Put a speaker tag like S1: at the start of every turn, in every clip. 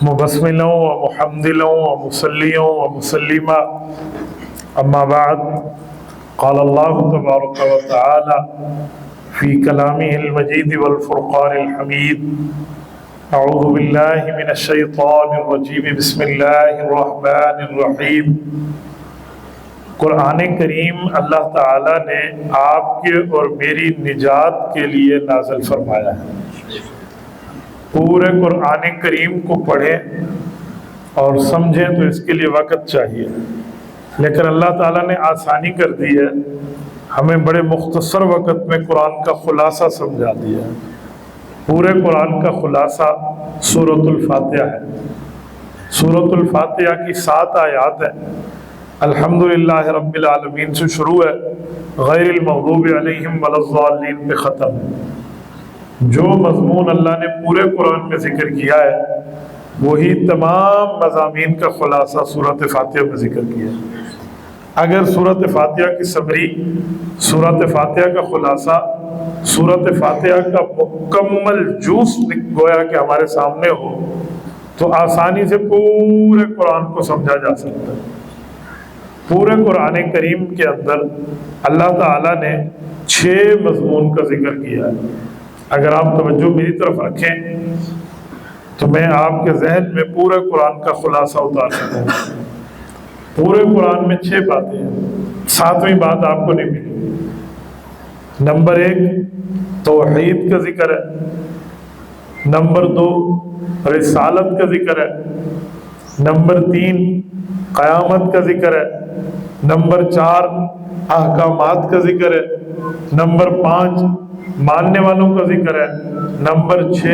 S1: مبسملا و محمدلا و مسلیا و مسلما اما بعد قال اللہ تبارک و تعالی فی کلامہ المجید والفرقان الحمید اعوذ باللہ من الشیطان الرجیم بسم اللہ الرحمن الرحیم۔ قرآن کریم اللہ تعالی نے آپ کے اور میری نجات کے لیے نازل فرمایا ہے۔ پورے قرآن کریم کو پڑھیں اور سمجھیں تو اس کے لیے وقت چاہیے، لیکن اللہ تعالیٰ نے آسانی کر دی ہے، ہمیں بڑے مختصر وقت میں قرآن کا خلاصہ سمجھا دیا ہے۔ پورے قرآن کا خلاصہ سورۃ الفاتحہ ہے۔ سورۃ الفاتحہ کی 7 آیات ہیں۔ الحمدللہ رب العالمین سے شروع ہے، غیر المغضوب علیہم ولا الضالین پہ ختم ہے۔ جو مضمون اللہ نے پورے قرآن میں ذکر کیا ہے وہی تمام مضامین کا خلاصہ سورۃ فاتحہ میں ذکر کیا ہے۔ اگر سورۃ فاتحہ کی سمری، سورۃ فاتحہ کا خلاصہ، سورۃ فاتحہ کا مکمل جوس گویا کہ ہمارے سامنے ہو تو آسانی سے پورے قرآن کو سمجھا جا سکتا ہے۔ پورے قرآن کریم کے اندر اللہ تعالیٰ نے 6 مضمون کا ذکر کیا ہے۔ اگر آپ توجہ میری طرف رکھیں تو میں آپ کے ذہن میں پورے قرآن کا خلاصہ اتار سکوں۔ پورے قرآن میں 6 باتیں ہیں، 7ویں بات آپ کو نہیں ملی۔ نمبر 1 توحید کا ذکر ہے، نمبر 2 رسالت کا ذکر ہے، نمبر 3 قیامت کا ذکر ہے، نمبر 4 احکامات کا ذکر ہے، نمبر 5 ماننے والوں کا ذکر ہے، نمبر 6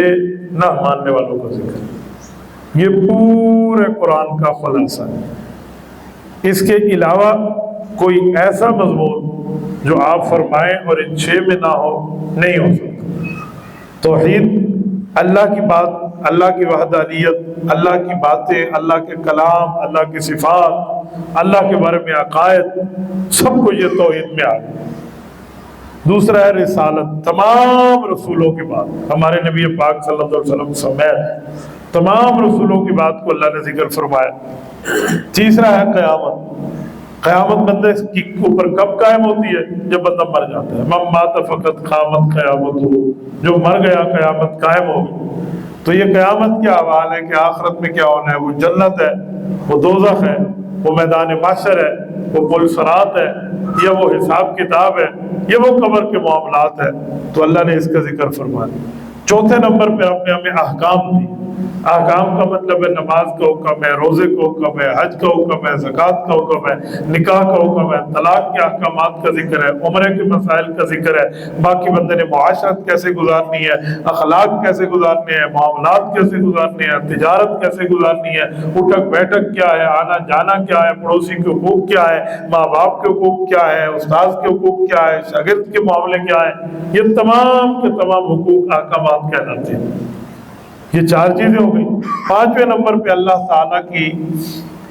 S1: نہ ماننے والوں کا ذکر ہے۔ یہ پورے قرآن کا خلاصہ ہے۔ اس کے علاوہ کوئی ایسا مضمون جو آپ فرمائیں اور ان 6 میں نہ ہو نہیں ہو سکتا۔ توحید، اللہ کی بات، اللہ کی وحدانیت، اللہ کی باتیں، اللہ کے کلام، اللہ کی صفات، اللہ کے بارے میں عقائد، سب کو یہ توحید میں آ گیا۔ دوسرا ہے رسالت، تمام رسولوں کی بات، ہمارے نبی پاک صلی اللہ علیہ وسلم سمیت تمام رسولوں کی بات کو اللہ نے ذکر فرمایا۔ تیسرا ہے قیامت، قیامت بندے کے اوپر کب قائم ہوتی ہے؟ جب بندہ مر جاتا ہے۔ من مات فقط قامت قیامت ہو، جو مر گیا قیامت قائم ہو گئی۔ تو یہ قیامت کیا حوال ہے کہ آخرت میں کیا ہونا ہے؟ وہ جنت ہے، وہ دوزخ ہے، وہ میدان محشر ہے، وہ پل صراط ہے، یا وہ حساب کتاب ہے، یہ وہ قبر کے معاملات ہے۔ تو اللہ نے اس کا ذکر فرمایا۔ چوتھے نمبر پہ آپ نے ہمیں احکام دی۔ احکام کا مطلب ہے نماز کا حکم ہے، روزے کا حکم ہے، حج کا حکم ہے، زکوٰۃ کا حکم ہے، نکاح کا حکم ہے، طلاق کے احکامات کا ذکر ہے، عمرے کے مسائل کا ذکر ہے، باقی بندے نے معاشرت کیسے گزارنی ہے، اخلاق کیسے گزارنے ہیں، معاملات کیسے گزارنے ہیں، تجارت کیسے گزارنی ہے، اٹھک بیٹھک کیا ہے، آنا جانا کیا ہے، پڑوسی کے حقوق کیا ہے، ماں باپ کے حقوق کیا ہے، استاذ کے حقوق کیا ہے، شاگرد کے معاملے کیا ہے، یہ تمام کے تمام حقوق احکامات کہلاتے ہیں۔ یہ 4 چیزیں ہو گئی۔ 5ویں نمبر پہ اللہ تعالیٰ کی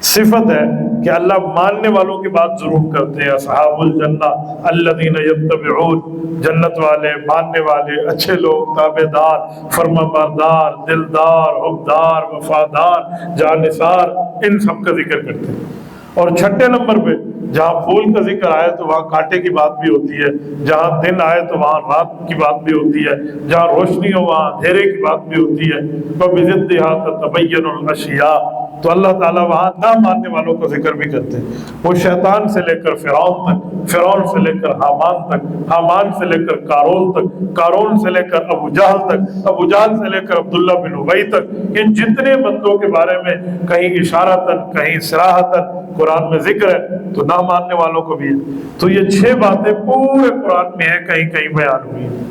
S1: صفت ہے کہ اللہ ماننے والوں کی بات ضرور کرتے ہیں۔ اصحاب الجنہ الذین یتبعون، جنت والے، ماننے والے، اچھے لوگ، تابع دار، فرمانبردار، دلدار، حبدار، وفادار، جانثار، ان سب کا ذکر کرتے ہیں۔ اور 6 نمبر پہ جہاں پھول کا ذکر آئے تو وہاں کانٹے کی بات بھی ہوتی ہے، جہاں دن آئے تو وہاں رات کی بات بھی ہوتی ہے، جہاں روشنی ہو وہاں اندھیرے کی بات بھی ہوتی ہے۔ وَبِضِدِّهَا تَتَبَيَّنُ الْأَشْيَاءُ، تو اللہ تعالیٰ وہاں نہ ماننے والوں کا ذکر بھی کرتے ہیں۔ وہ شیطان سے لے کر فرعون تک، فرعون سے لے کر حامان تک، حامان سے لے کر قارون تک، قارون سے لے کر ابو جہل تک، ابو جہل سے لے کر عبداللہ بن ابی تک، یہ جتنے بندوں کے بارے میں کہیں اشارتاً کہیں صراحتاً قرآن میں ذکر ہے تو نہ ماننے والوں کو بھی ہے۔ تو یہ 6 باتیں پورے قرآن میں ہیں، کہیں کہیں بیان ہوئی ہیں۔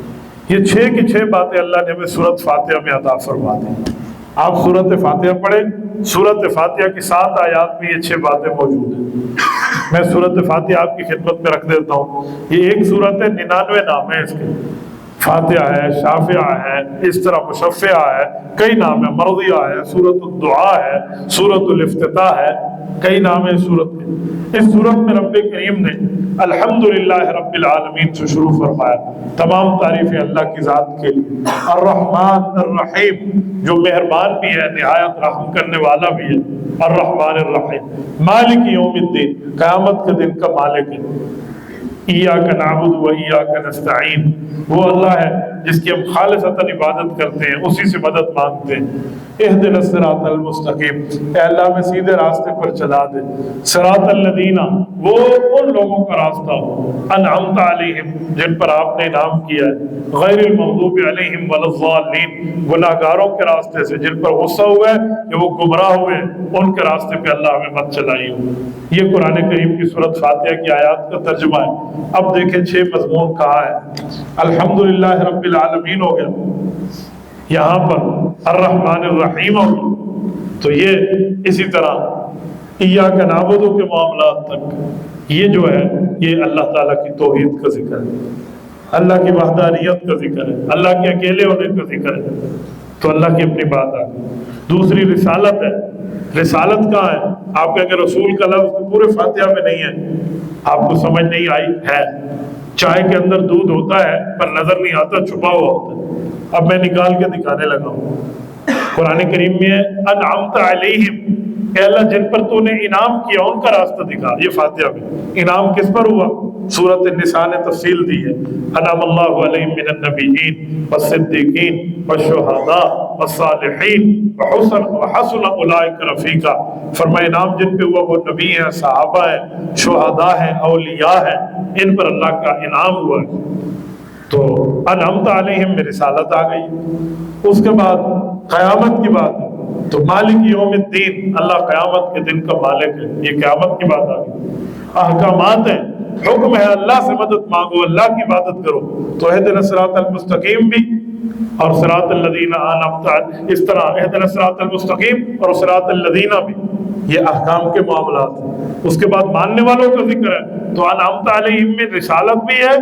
S1: یہ 6 کی 6 باتیں اللہ نے ہمیں سورۃ فاتحہ میں عطا فرما دی۔ آپ سورۃ فاتحہ پڑھیں، سورۃ فاتحہ کی 7 آیات میں یہ 6 باتیں موجود ہیں۔ میں سورۃ فاتحہ آپ کی خدمت میں رکھ دیتا ہوں۔ یہ ایک سورت ہے، 99 نام ہے اس کے۔ فاتحہ ہے، شافعہ ہے، اس طرح مشفعہ ہے، کئی نام ہے، مرضیہ ہے، سورۃ الدعاء ہے، سورۃ الافتتاح ہے، کئی نام ہے سورت کے۔ اس سورت میں رب کریم نے الحمدللہ رب العالمین سے شروع فرمایا، تمام تعریفیں اللہ کی ذات کے لیے، الرحمن الرحیم، جو مہربان بھی ہے، نہایت رحم کرنے والا بھی ہے، الرحمن الرحیم، مالک یوم الدین، قیامت کے دن کا مالک ہے، ایاک نعبد و ایاک نستعین، وہ اللہ ہے جس کی ہم خالصتاً عبادت کرتے ہیں، اسی سے مدد مانگتے ہیں۔ اہدنا الصراط المستقیم، اے اللہ میں سیدھے راستے پر چلا دے، صراط الذین، وہ ان لوگوں کا راستہ ہو، انعمت علیہم، جن پر آپ نے انعام کیا ہے، غیر المغضوب علیہم ولا الضالین، گناہگاروں کے راستے سے، جن پر غصہ ہوا ہے کہ وہ گمراہ ہوئے، ان کے راستے پہ اللہ ہمیں مت چلائی ہو۔ یہ قرآن کریم کی سورۃ فاتحہ کی آیات کا ترجمہ ہے۔ اب دیکھیں 6 مضمون کہا ہے، الحمدللہ رب العالمین ہو گیا، یہاں پر الرحمن الرحیم ہو گیا، تو یہ اسی طرح ایاک نعبد کے معاملات تک یہ جو ہے یہ اللہ تعالیٰ کی توحید کا ذکر ہے، اللہ کی وحدانیت کا ذکر ہے، اللہ کے اکیلے ہونے کا ذکر ہے، تو اللہ کی اپنی بات آ گئی۔ دوسری رسالت ہے، رسالت کہاں ہے؟ آپ کہیں کہ رسول کا لفظ پورے فاتحہ میں نہیں ہے، آپ کو سمجھ نہیں آئی ہے، چائے کے اندر دودھ ہوتا ہے پر نظر نہیں آتا، چھپا ہوا ہوتا ہے۔ اب میں نکال کے دکھانے لگا ہوں، قرآن کریم میں ہے انعمت علیہم، کہ اللہ جن پر تو نے انعام کیا ان کا راستہ دکھا۔ یہ فاتحہ میں انعام کس پر ہوا؟ سورۃ النساء نے تفصیل دی ہے، انعم اللہ علیہم من النبیین والصدیقین والشہداء والصالحین وحسن اولئک رفیقا، فرمایا انعام جن پہ ہوا وہ نبی ہیں، صحابہ ہیں، شہداء ہیں، اولیاء ہیں، ان پر اللہ کا انعام ہوا ہے۔ تو انعمت علیہم میں رسالت آ گئی۔ اس کے بعد قیامت کی بات ہے، تو مالک یوم الدین، اللہ قیامت کے دن کا مالک ہے، یہ قیامت کی بات آ گئی۔ احکامات ہیں، حکم ہے اللہ سے مدد مانگو، اللہ کی عبادت کرو، تو اہدنا الصراط المستقیم بھی اور صراط الذین انعمت، اس طرح اہدنا الصراط المستقیم اور صراط الذین بھی، یہ احکام کے معاملات ہیں۔ اس کے بعد ماننے والوں کا ذکر ہے، تو انعمت علیہم میں رسالت بھی ہے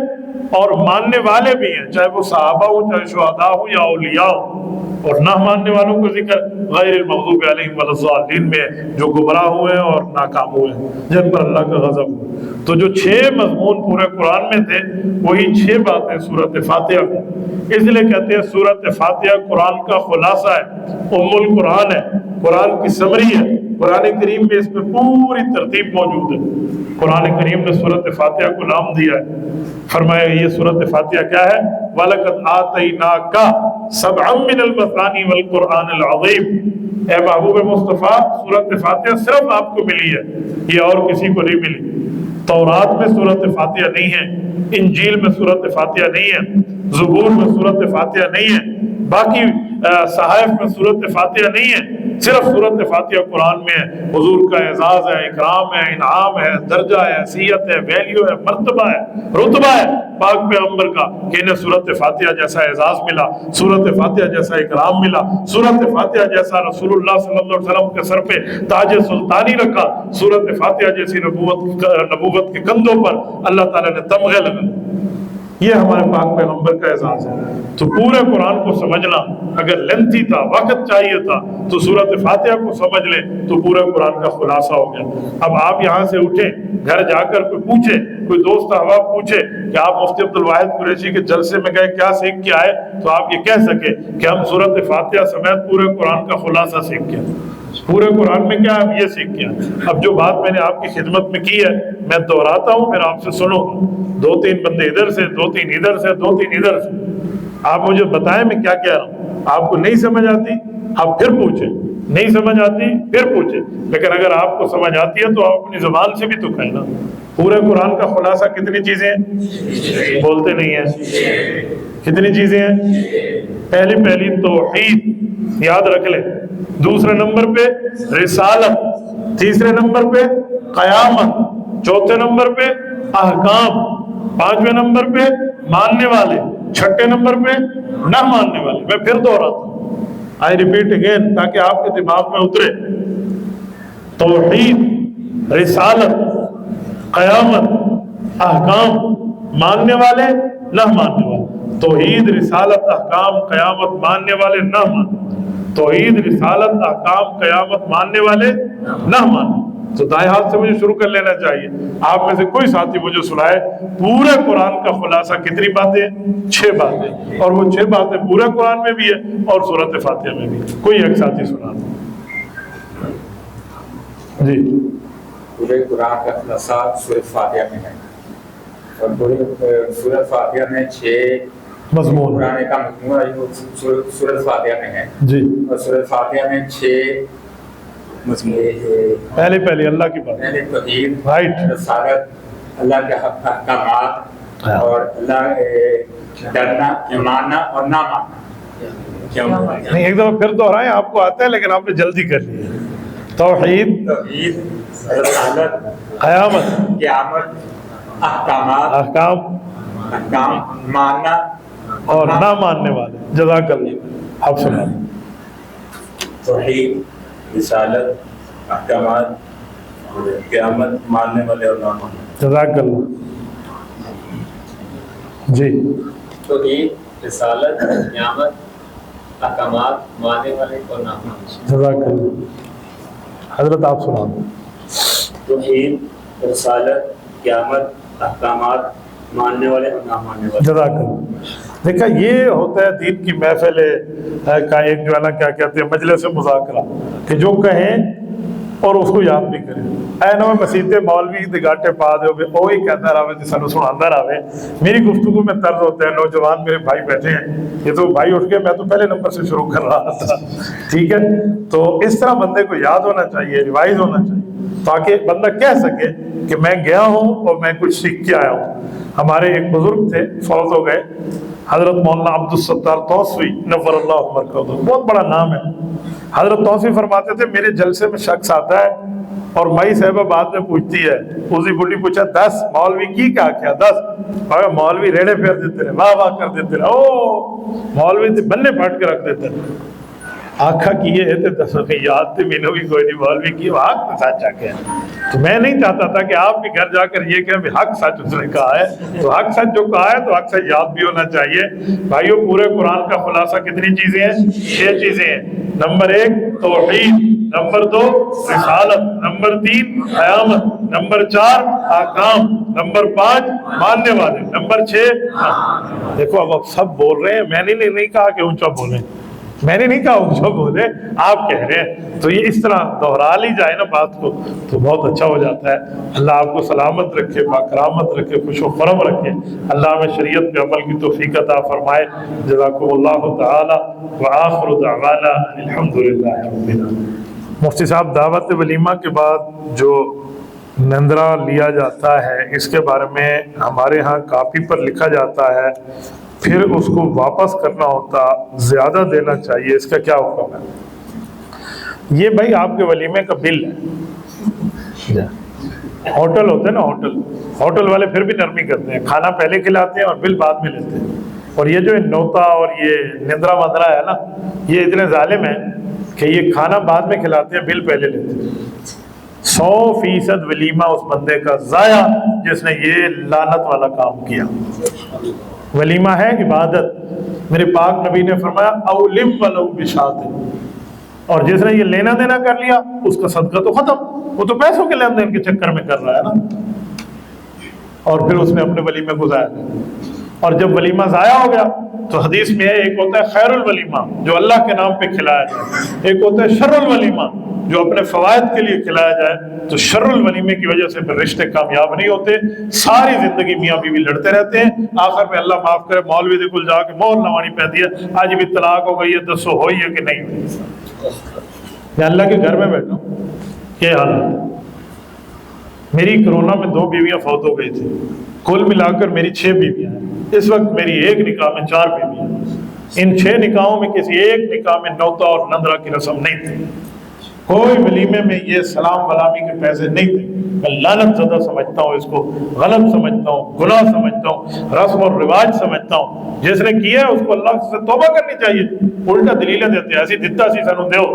S1: اور ماننے والے بھی ہیں، چاہے وہ صحابہ ہوں، چاہے شہداء ہوں یا اولیاء ہوں، اور نہ ماننے والوں کا ذکر غیر المغضوب علیہم ولا الضالین میں ہے، جو گمراہ ہوئے ہیں اور ناکام ہوئے ہیں، جن پر اللہ کا غضب ہو۔ تو جو 6 مضمون پورے قرآن میں تھے وہی 6 باتیں سورۃ فاتحہ میں، اس لیے کہتے ہیں سورۃ فاتحہ قرآن کا خلاصہ ہے، ام القرآن ہے، قرآن کی سمری ہے۔ قرآن کریم میں اس میں پوری ترتیب موجود ہے۔ قرآن کریم نے سورۃ فاتحہ کو نام دیا ہے، فرمایا یہ سورۃ فاتحہ کیا ہے؟ وَلَقَدْ آتَيْنَاكَ سَبْعًا مِّنَ الْمَثَانِي وَالْقُرْآنِ الْعَظِيمِ، اے محبوب مصطفیٰ سورۃ فاتحہ صرف آپ کو ملی ہے، یہ اور کسی کو نہیں ملی۔ تورات میں سورۃ فاتحہ نہیں ہے، انجیل میں سورۃ فاتحہ نہیں ہے، زبور میں سورۃ فاتحہ نہیں ہے، باقی صحائف میں سورۃ فاتحہ نہیں ہے، صرف سورۃ فاتحہ قرآن میں ہے۔ حضور کا اعزاز ہے، اکرام ہے، انعام ہے، درجہ ہے، حیثیت ہے، ویلیو ہے، مرتبہ ہے، رتبہ ہے پاک پیغمبر کا کہ انہیں سورۃ فاتحہ جیسا اعزاز ملا، سورۃ فاتحہ جیسا اکرام ملا، سورۃ فاتحہ جیسا رسول اللہ صلی اللہ علیہ وسلم کے سر پہ تاج سلطانی رکھا، سورۃ فاتحہ جیسی نبوت کے کندھوں پر اللہ تعالیٰ نے تمغے لگائے۔ یہ ہمارے پاک پیغمبر کا اعزاز ہے۔ تو پورے قرآن کو سمجھنا اگر لینتھی تھا، وقت چاہیے تھا، تو سورۃ فاتحہ کو سمجھ لیں تو پورے قرآن کا خلاصہ ہو گیا۔ اب آپ یہاں سے اٹھیں، گھر جا کر کوئی پوچھے، کوئی دوست احباب پوچھے کہ آپ مفتی عبدالواحد قریشی کے جلسے میں گئے، کیا سیکھ کے آئے؟ تو آپ یہ کہہ سکے کہ ہم سورۃ فاتحہ سمیت پورے قرآن کا خلاصہ سیکھ کے، پورے قرآن میں کیا ہم یہ سیکھ کے۔ اب جو بات میں نے آپ کی خدمت میں کی ہے میں دہراتا ہوں، پھر آپ سے سنو، 2-3 بندے ادھر سے، 2-3 ادھر سے، 2-3 ادھر سے، آپ مجھے بتائیں میں کیا کہہ رہا ہوں۔ آپ کو نہیں سمجھ آتی آپ پھر پوچھیں، نہیں سمجھ آتی پھر پوچھیں، لیکن اگر آپ کو سمجھ آتی ہے تو آپ اپنی زبان سے بھی تو کہیں نا۔ پورے قرآن کا خلاصہ کتنی چیزیں ہیں؟ بولتے نہیں ہیں، کتنی چیزیں ہیں؟ پہلی توحید یاد رکھ لیں، دوسرے نمبر پہ رسالت، تیسرے نمبر پہ قیامت، چوتھے نمبر پہ احکام، پانچویں نمبر پہ ماننے والے، چھٹے نمبر پہ نہ ماننے والے۔ میں پھر دوہراتا ہوں، آئی ریپیٹ اگین، تاکہ آپ کے دماغ میں اترے۔ توحید، رسالت، قیامت، احکام، ماننے والے، نہ ماننے والے۔ توحید رسالت احکام قیامت ماننے والے نہ مانے، توحید رسالت احکام قیامت ماننے والے نہ مانے۔ تو دائیں ہاتھ سے مجھے شروع کر لینا چاہیے۔ آپ میں سے کوئی ساتھی مجھے سنائے پورے قرآن کا خلاصہ کتنی باتیں؟ 6 باتیں، اور وہ 6 باتیں پورے قرآن میں بھی ہے اور سورۃ فاتحہ میں بھی۔ کوئی ایک ساتھی سنا جی۔
S2: پورے قرآن کا خلاصہ سورۃ فاتحہ میں ہے، اور پورے سورۃ فاتحہ میں 6
S1: مضمون
S2: قرآن کا مجموعہ سورۃ فاتحہ میں ہے
S1: جی،
S2: اور سورۃ فاتحہ میں 6
S1: پہلے اللہ کی بات،
S2: پہلے توحید،
S1: رائٹ،
S2: رسالت، اللہ کے احکامات اور اللہ ڈرنا، ماننا اور نہ ماننا۔
S1: نہیں ایک دفعہ پھر دوہرائیں، آپ کو آتا ہے لیکن آپ نے جلدی کر لی ہے۔ توحید،
S2: توحید، رسالت،
S1: قیامت،
S2: احکامات، احکام، ماننا
S1: اور نہ ماننے والے۔ جزاک اللہ، آپ سنا۔
S3: توحید، رسالت، احکامات، قیامت، ماننے والے اور نہ ماننے۔
S1: جزاک اللہ جی۔
S4: توحید، رسالت، قیامت، احکامات، ماننے والے اور نہ ماننے۔
S1: جزاک اللہ۔ حضرت آپ سنا۔
S3: توحید، رسالت، قیامت، احکامات، ماننے والے اور نہ ماننے والے۔
S1: جزاک اللہ۔ دیکھا یہ ہوتا ہے دین کی محفل کا ایک جو ہے نا کیا کہتے ہیں مجلس مذاکرہ، کہ جو کہیں اور اس کو یاد بھی کریں۔ اے نو مسیتے مولوی دی گاٹے پا دے وہی کہتا رہے تے سانو سناندا رہے۔ میری گفتگو میں طرز ہوتا ہے، نوجوان میرے بھائی بیٹھے ہیں، یہ تو بھائی اٹھ کے، میں تو پہلے نمبر سے شروع کر رہا تھا، ٹھیک ہے؟ تو اس طرح بندے کو یاد ہونا چاہیے، ریوائز ہونا چاہیے، تاکہ بندہ کہہ سکے کہ میں گیا ہوں اور میں کچھ سیکھ کے آیا ہوں۔ ہمارے ایک بزرگ تھے، فوت ہو گئے، حضرت مولانا عبدالستار توسوی نور اللہ مرکزہ، بہت بڑا نام ہے۔ حضرت توسوی فرماتے تھے میرے جلسے میں شخص آتا ہے اور مائی صاحبہ بعد میں پوچھتی ہے، اسی بڑی پوچھا 10 مولوی کی کیا کیا 10؟ اور مولوی ریڑے پھیر دیتے رہے، واہ واہ کر دیتے رہے، او مولوی تے بننے پھاٹ کے رکھ دیتے رہے۔ آنکھا کیے ہے تے 10 یاد تے مینوں بھی کوئی نہیں، مولوی کی وہ حق سچا کیا۔ تو میں نہیں چاہتا تھا کہ آپ بھی گھر جا کر یہ کہیں بھی حق سچ اس نے کہا ہے، تو حق سچ جو کہا ہے تو حق سچ یاد بھی ہونا چاہیے۔ بھائیو پورے قرآن کا خلاصہ کتنی چیزیں ہیں؟ 6 چیزیں ہیں۔ نمبر 1 توحید، نمبر 2 رسالت، نمبر 3 قیامت، نمبر 4 احکام، نمبر 5 ماننے والے، نمبر 6 دیکھو اب سب بول رہے ہیں، میں نے نہیں کہا کہ اونچا بولیں، میں نے نہیں کہا اونچا بولے، آپ کہہ رہے ہیں، تو یہ اس طرح دوہرا لی جائے نا بات کو تو بہت اچھا ہو جاتا ہے۔ اللہ آپ کو سلامت رکھے، باکرامت رکھے، خوش و خرم رکھے، اللہ ہمیں شریعت پہ عمل کی توفیق عطا فرمائے۔ جزاکم اللہ تعالی وآخر دعوانا الحمدللہ رب العالمین۔ مفتی صاحب، دعوت ولیمہ کے بعد جو نندرہ لیا جاتا ہے اس کے بارے میں ہمارے ہاں کاپی پر لکھا جاتا ہے، پھر اس کو واپس کرنا ہوتا، زیادہ دینا چاہیے، اس کا کیا حکم ہے؟ یہ بھائی آپ کے ولیمے کا بل ہے۔ ہوٹل ہوتے ہیں نا، ہوٹل والے پھر بھی نرمی کرتے ہیں، کھانا پہلے کھلاتے ہیں اور بل بعد میں لیتے ہیں۔ اور یہ جو نوتا اور یہ نندرہ وندرہ ہے نا، یہ اتنے ظالم ہیں کہ یہ کھانا بعد میں کھلاتے ہیں، بل پہلے لیتے ہیں۔ 100% ولیمہ اس بندے کا ضائع جس نے یہ لعنت والا کام کیا۔ ولیمہ ہے عبادت، میرے پاک نبی نے فرمایا اولم ولو بشات، اور جس نے یہ لینا دینا کر لیا اس کا صدقہ تو ختم، وہ تو پیسوں کے لین دین کے چکر میں کر رہا ہے نا، اور پھر اس نے اپنے ولیمے کو ضائع کیا۔ اور جب ولیمہ ضائع ہو گیا تو حدیث میں ہے ایک ہوتا ہے خیر الولیمہ جو اللہ کے نام پہ کھلایا جائے، ایک ہوتا ہے شر الولیمہ جو اپنے فوائد کے لیے کھلایا جائے۔ تو شر الولیمے کی وجہ سے پھر رشتے کامیاب نہیں ہوتے، ساری زندگی میاں بیوی لڑتے رہتے ہیں، آخر میں اللہ معاف کرے مولوی دے کل جا کے مہر لوانی پہنتی ہے، آج بھی طلاق ہو گئی ہے، دسو ہوئی ہے کہ نہیں ہوئی؟ میں اللہ کے گھر میں بیٹھا ہوں، یہ حالت۔ میری کرونا میں 2 بیویاں فوت ہو گئی تھی، کل ملا کر میری 6 بیویاں ہیں۔ اس وقت میری ایک نکاح میں 4 بیویاں ہیں۔ ان 6 نکاحوں میں کسی ایک نکاح میں نوتا اور نندرہ کی رسم نہیں تھی، کوئی ولیمے میں یہ سلام ولامی کے پیسے نہیں تھے۔ میں لعنت زدہ سمجھتا ہوں، اس کو غلط سمجھتا ہوں، گناہ سمجھتا ہوں، رسم اور رواج سمجھتا ہوں۔ جس نے کیا ہے اس کو اللہ سے توبہ کرنی چاہیے۔ الٹا دلیلیں دیتے ہیں، ایسی دتا سی سانو دیو۔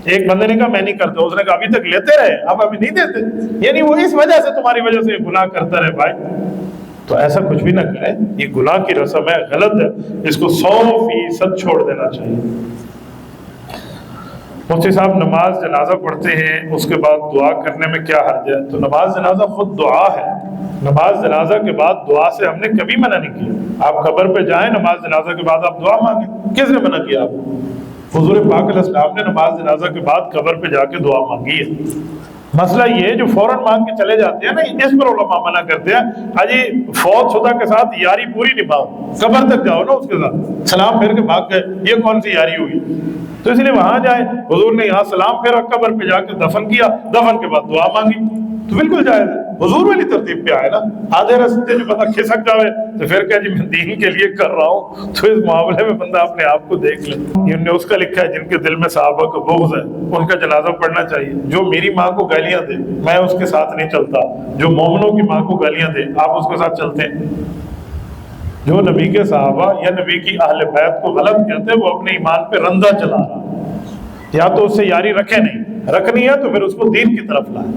S1: ایک بندے نے کہا میں نہیں کرتا، اس نے کہا ابھی تک لیتے رہے، اب ابھی نہیں دیتے، یعنی وہ اس وجہ سے تمہاری وجہ سے گناہ کرتا رہے۔ بھائی تو ایسا کچھ بھی نہ کریں، یہ گناہ کی رسم ہے، غلط ہے، اس کو 100% چھوڑ دینا چاہیے۔ مفتی صاحب نماز جنازہ پڑھتے ہیں، اس کے بعد دعا کرنے میں کیا حرج ہے؟ تو نماز جنازہ خود دعا ہے، نماز جنازہ کے بعد دعا سے ہم نے کبھی منع نہیں کیا۔ آپ قبر پہ جائیں، نماز جنازہ کے بعد آپ دعا مانگیں، کس نے منع کیا آپ کو؟ حضور پاک علیہ السلام نے نماز جنازہ کے بعد قبر پہ جا کے دعا مانگی ہے۔ مسئلہ یہ ہے جو فوراً مانگ کے چلے جاتے ہیں نا، اس پر علماء منع کرتے ہیں، اجی فوت شدہ کے ساتھ یاری پوری نبھاؤ، قبر تک جاؤ نا اس کے ساتھ، سلام پھیر کے بھاگ گئے، یہ کون سی یاری ہوئی؟ تو اس لیے وہاں جائے، حضور نے یہاں سلام پھیرا، قبر پہ جا کے دفن کیا، دفن کے بعد دعا مانگی، تو بالکل جائز ہے، حضور والی ترتیب پہ آئے نا۔ آدھے راستے جو بندہ کھسک جاوے تو پھر کہا جی میں دین کے لیے کر رہا ہوں، تو اس معاملے میں بندہ اپنے آپ کو دیکھ لے۔ انہوں نے اس کا لکھا ہے جن کے دل میں صحابہ کو بغض ہے ان کا جنازہ پڑھنا چاہیے۔ جو میری ماں کو گالیاں دے میں اس کے ساتھ نہیں چلتا، جو مومنوں کی ماں کو گالیاں دے آپ اس کے ساتھ چلتے ہیں۔ جو نبی کے صحابہ یا نبی کی اہل بیت کو غلط کہتے ہیں وہ اپنے ایمان پہ رندہ چلا رہا ہے، یا تو اس سے یاری رکھے، نہیں رکھنی ہے تو پھر اس کو دین کی طرف لائیں،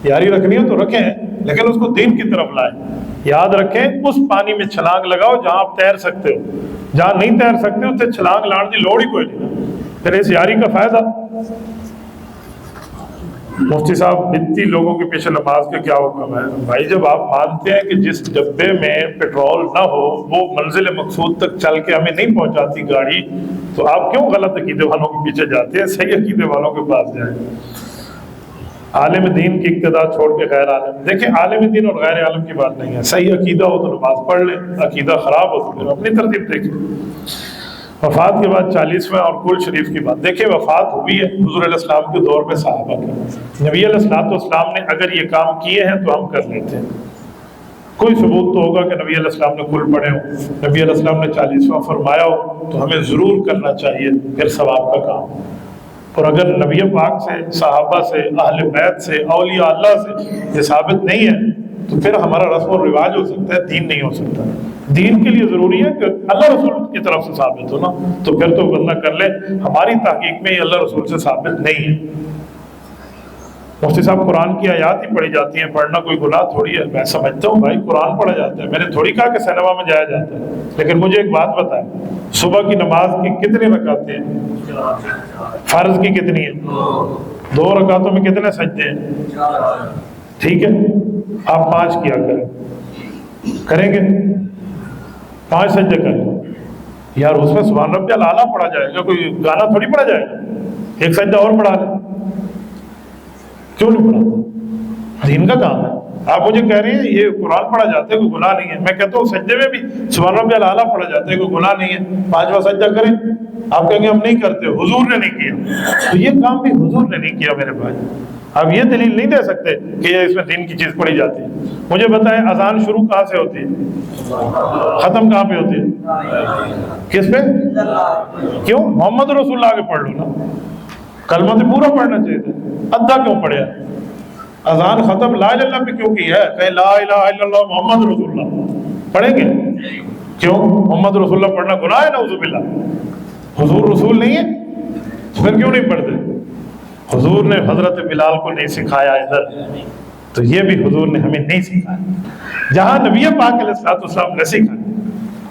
S1: یاری رکھنی ہے تو رکھیں لیکن اس کو دین کی طرف لائیں۔ یاد رکھیں اس پانی میں چھلانگ لگاؤ جہاں آپ تیر سکتے ہو، جہاں نہیں تیر سکتے اسے چھلانگ لانے کی لوڑ ہی کوئی نہیں، پھر اس یاری کا فائدہ۔ مفتی صاحب بنتی لوگوں کے پیچھے نماز کا کیا حکم ہے؟ بھائی جب آپ مانتے ہیں کہ جس ڈبے میں پیٹرول نہ ہو وہ منزل مقصود تک چل کے ہمیں نہیں پہنچاتی گاڑی، تو آپ کیوں غلط عقیدے والوں کے پیچھے جاتے ہیں؟ صحیح عقیدے والوں کے پاس جائیں۔ عالم دین کی اقتداء چھوڑ کے غیر عالم، دیکھیں عالم دین اور غیر عالم کی بات نہیں ہے، صحیح عقیدہ ہو تو نماز پڑھ لیں، عقیدہ خراب ہو تو پھر اپنی ترتیب دیکھیں۔ وفات کے بعد 40واں اور کل شریف کی بات، دیکھیں وفات ہوئی ہے حضور علیہ السلام کے دور میں صحابہ کی، نبی علیہ السلام نے اگر یہ کام کیے ہیں تو ہم کر لیتے ہیں، کوئی ثبوت تو ہوگا کہ نبی علیہ السلام نے کل پڑھے ہو، نبی علیہ السلام نے 40واں فرمایا ہو تو ہمیں ضرور کرنا چاہیے، پھر ثواب کا کام۔ اور اگر نبی پاک سے، صحابہ سے، اہل بیت سے، اولیاء اللہ سے یہ ثابت نہیں ہے تو پھر ہمارا رسم و رواج ہو سکتا ہے، دین نہیں ہو سکتا۔ دین کے لیے ضروری ہے کہ اللہ رسول کی طرف سے ثابت ہو نا، تو پھر تو بندہ کر لے، ہماری تحقیق میں یہ اللہ رسول سے ثابت نہیں ہے۔ مفتی صاحب قرآن کی آیات ہی پڑھی جاتی ہیں، پڑھنا کوئی گناہ تھوڑی ہے، میں سمجھتا ہوں بھائی قرآن پڑھا جاتا ہے، میں نے تھوڑی کہا کہ سینما میں جایا جاتا ہے، لیکن مجھے ایک بات بتائیں، صبح کی نماز کی کتنی رکعتیں ہیں؟ فرض کی کتنی ہے؟ 2 رکعتوں میں کتنے سجدے ہیں؟ ٹھیک ہے، آپ 5 کیا کریں گے 5 سجدے کریں یار، اس میں سبحان ربی الاعلیٰ پڑھا جائے گا، کوئی گانا تھوڑی پڑھا جائے گا، ایک سجدہ اور پڑھا لیں، کیوں نہیں پڑھاتا؟ دین کا کام ہے۔ آپ مجھے کہہ رہے ہیں یہ قرآن پڑھا جاتا ہے کوئی گناہ نہیں ہے، میں کہتا ہوں سجدے میں بھی سبحان ربی الاعلیٰ پڑھا جاتا ہے کوئی گناہ نہیں ہے، 5واں سجدہ کریں، آپ کہیں گے ہم نہیں کرتے، حضور نے نہیں کیا، تو یہ کام بھی حضور نے نہیں کیا میرے بھائی۔ آپ یہ دلیل نہیں دے سکتے کہ یہ اس میں دین کی چیز پڑھی جاتی ہے۔ مجھے بتائیں اذان شروع کہاں سے ہوتی ہے، ختم کہاں پہ ہوتی ہے؟ کس پہ؟ کیوں؟ محمد رسول اللہ کے پڑھ لو نا، کلمہ تو پورا پڑھنا چاہیے تھا، ادھا کیوں پڑھیا؟ اذان ختم لا الہ الا اللہ پہ کیوں کی ہے؟ کہیں لا الہ الا اللہ محمد رسول اللہ پڑھیں گے، کیوں؟ محمد رسول اللہ پڑھنا گناہ ہے نعوذ باللہ، حضور رسول نہیں ہے تو پھر کیوں نہیں پڑھتے؟ حضور نے حضرت بلال کو نہیں سکھایا ادھر، تو یہ بھی حضور نے ہمیں نہیں سکھایا، جہاں نبی پاک علیہ السلام نے سکھایا،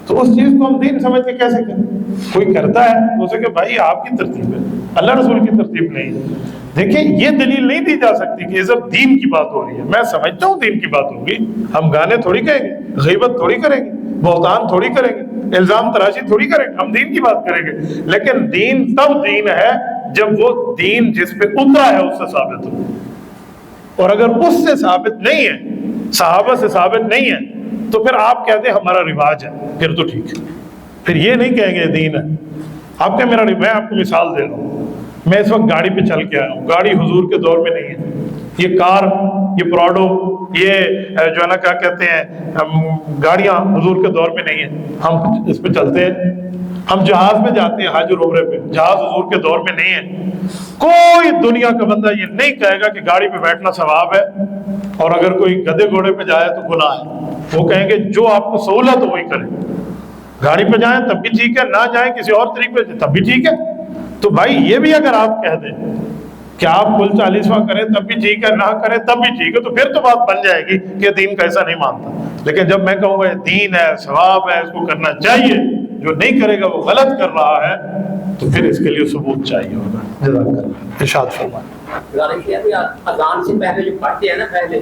S1: تو اس چیز کو ہم دین سمجھ کے کیسے کریں؟ کوئی کرتا ہے تو اسے کہ بھائی آپ کی ترتیب ہے، اللہ رسول کی ترتیب نہیں ہے۔ دیکھیں یہ دلیل نہیں دی جا سکتی کہ یہ سب دین کی بات ہو رہی ہے، میں سمجھتا ہوں دین کی بات ہوگی، ہم گانے تھوڑی کہیں گے، غیبت تھوڑی کریں گے، بہتان تھوڑی کریں گے، الزام تراشی تھوڑی کریں گے، ہم دین کی بات کریں گے، لیکن دین تب دین ہے جب وہ دین جس پہ اترا ہے اس سے ثابت ہو، اور اگر اس سے ثابت نہیں ہے، صحابہ سے ثابت نہیں ہے، تو پھر آپ کہتے ہیں ہمارا رواج ہے، پھر تو ٹھیک ہے، پھر یہ نہیں کہیں گے دین ہے۔ آپ کہیں میں آپ کو مثال دے رہا ہوں، میں اس وقت گاڑی پہ چل کے آیا ہوں، گاڑی حضور کے دور میں نہیں ہے، یہ کار، یہ پراڈو، یہ جو ہے نا کیا کہتے ہیں گاڑیاں حضور کے دور میں نہیں ہیں، ہم اس پہ چلتے ہیں، ہم جہاز میں جاتے ہیں حج اور عمرے پہ، جہاز حضور کے دور میں نہیں ہے۔ کوئی دنیا کا بندہ یہ نہیں کہے گا کہ گاڑی پہ بیٹھنا ثواب ہے اور اگر کوئی گدھے گھوڑے پہ جائے تو گناہ ہے، وہ کہیں گے جو آپ کو سہولت ہو وہی کریں، گاڑی پہ جائیں تب بھی ٹھیک ہے، نہ جائیں کسی اور طریقے سے تب بھی ٹھیک ہے۔ تو بھائی یہ بھی اگر آپ کہہ دیں کہ آپ کل 40واں کریں تب بھی ٹھیک ہے، نہ کریں تب بھی ٹھیک ہے، تو پھر تو بات بن جائے گی کہ دین کا ایسا نہیں مانتا۔ لیکن جب میں کہوں گا یہ دین ہے، ثواب ہے، اس کو کرنا چاہیے، جو نہیں کرے گا وہ غلط کر رہا ہے، تو پھر اس کے لیے ثبوت چاہیے ہوگا۔ جزاک اللہ، ارشاد فرمائیں۔
S5: اذان سے پہلے جو پڑھتے ہیں نا، پہلے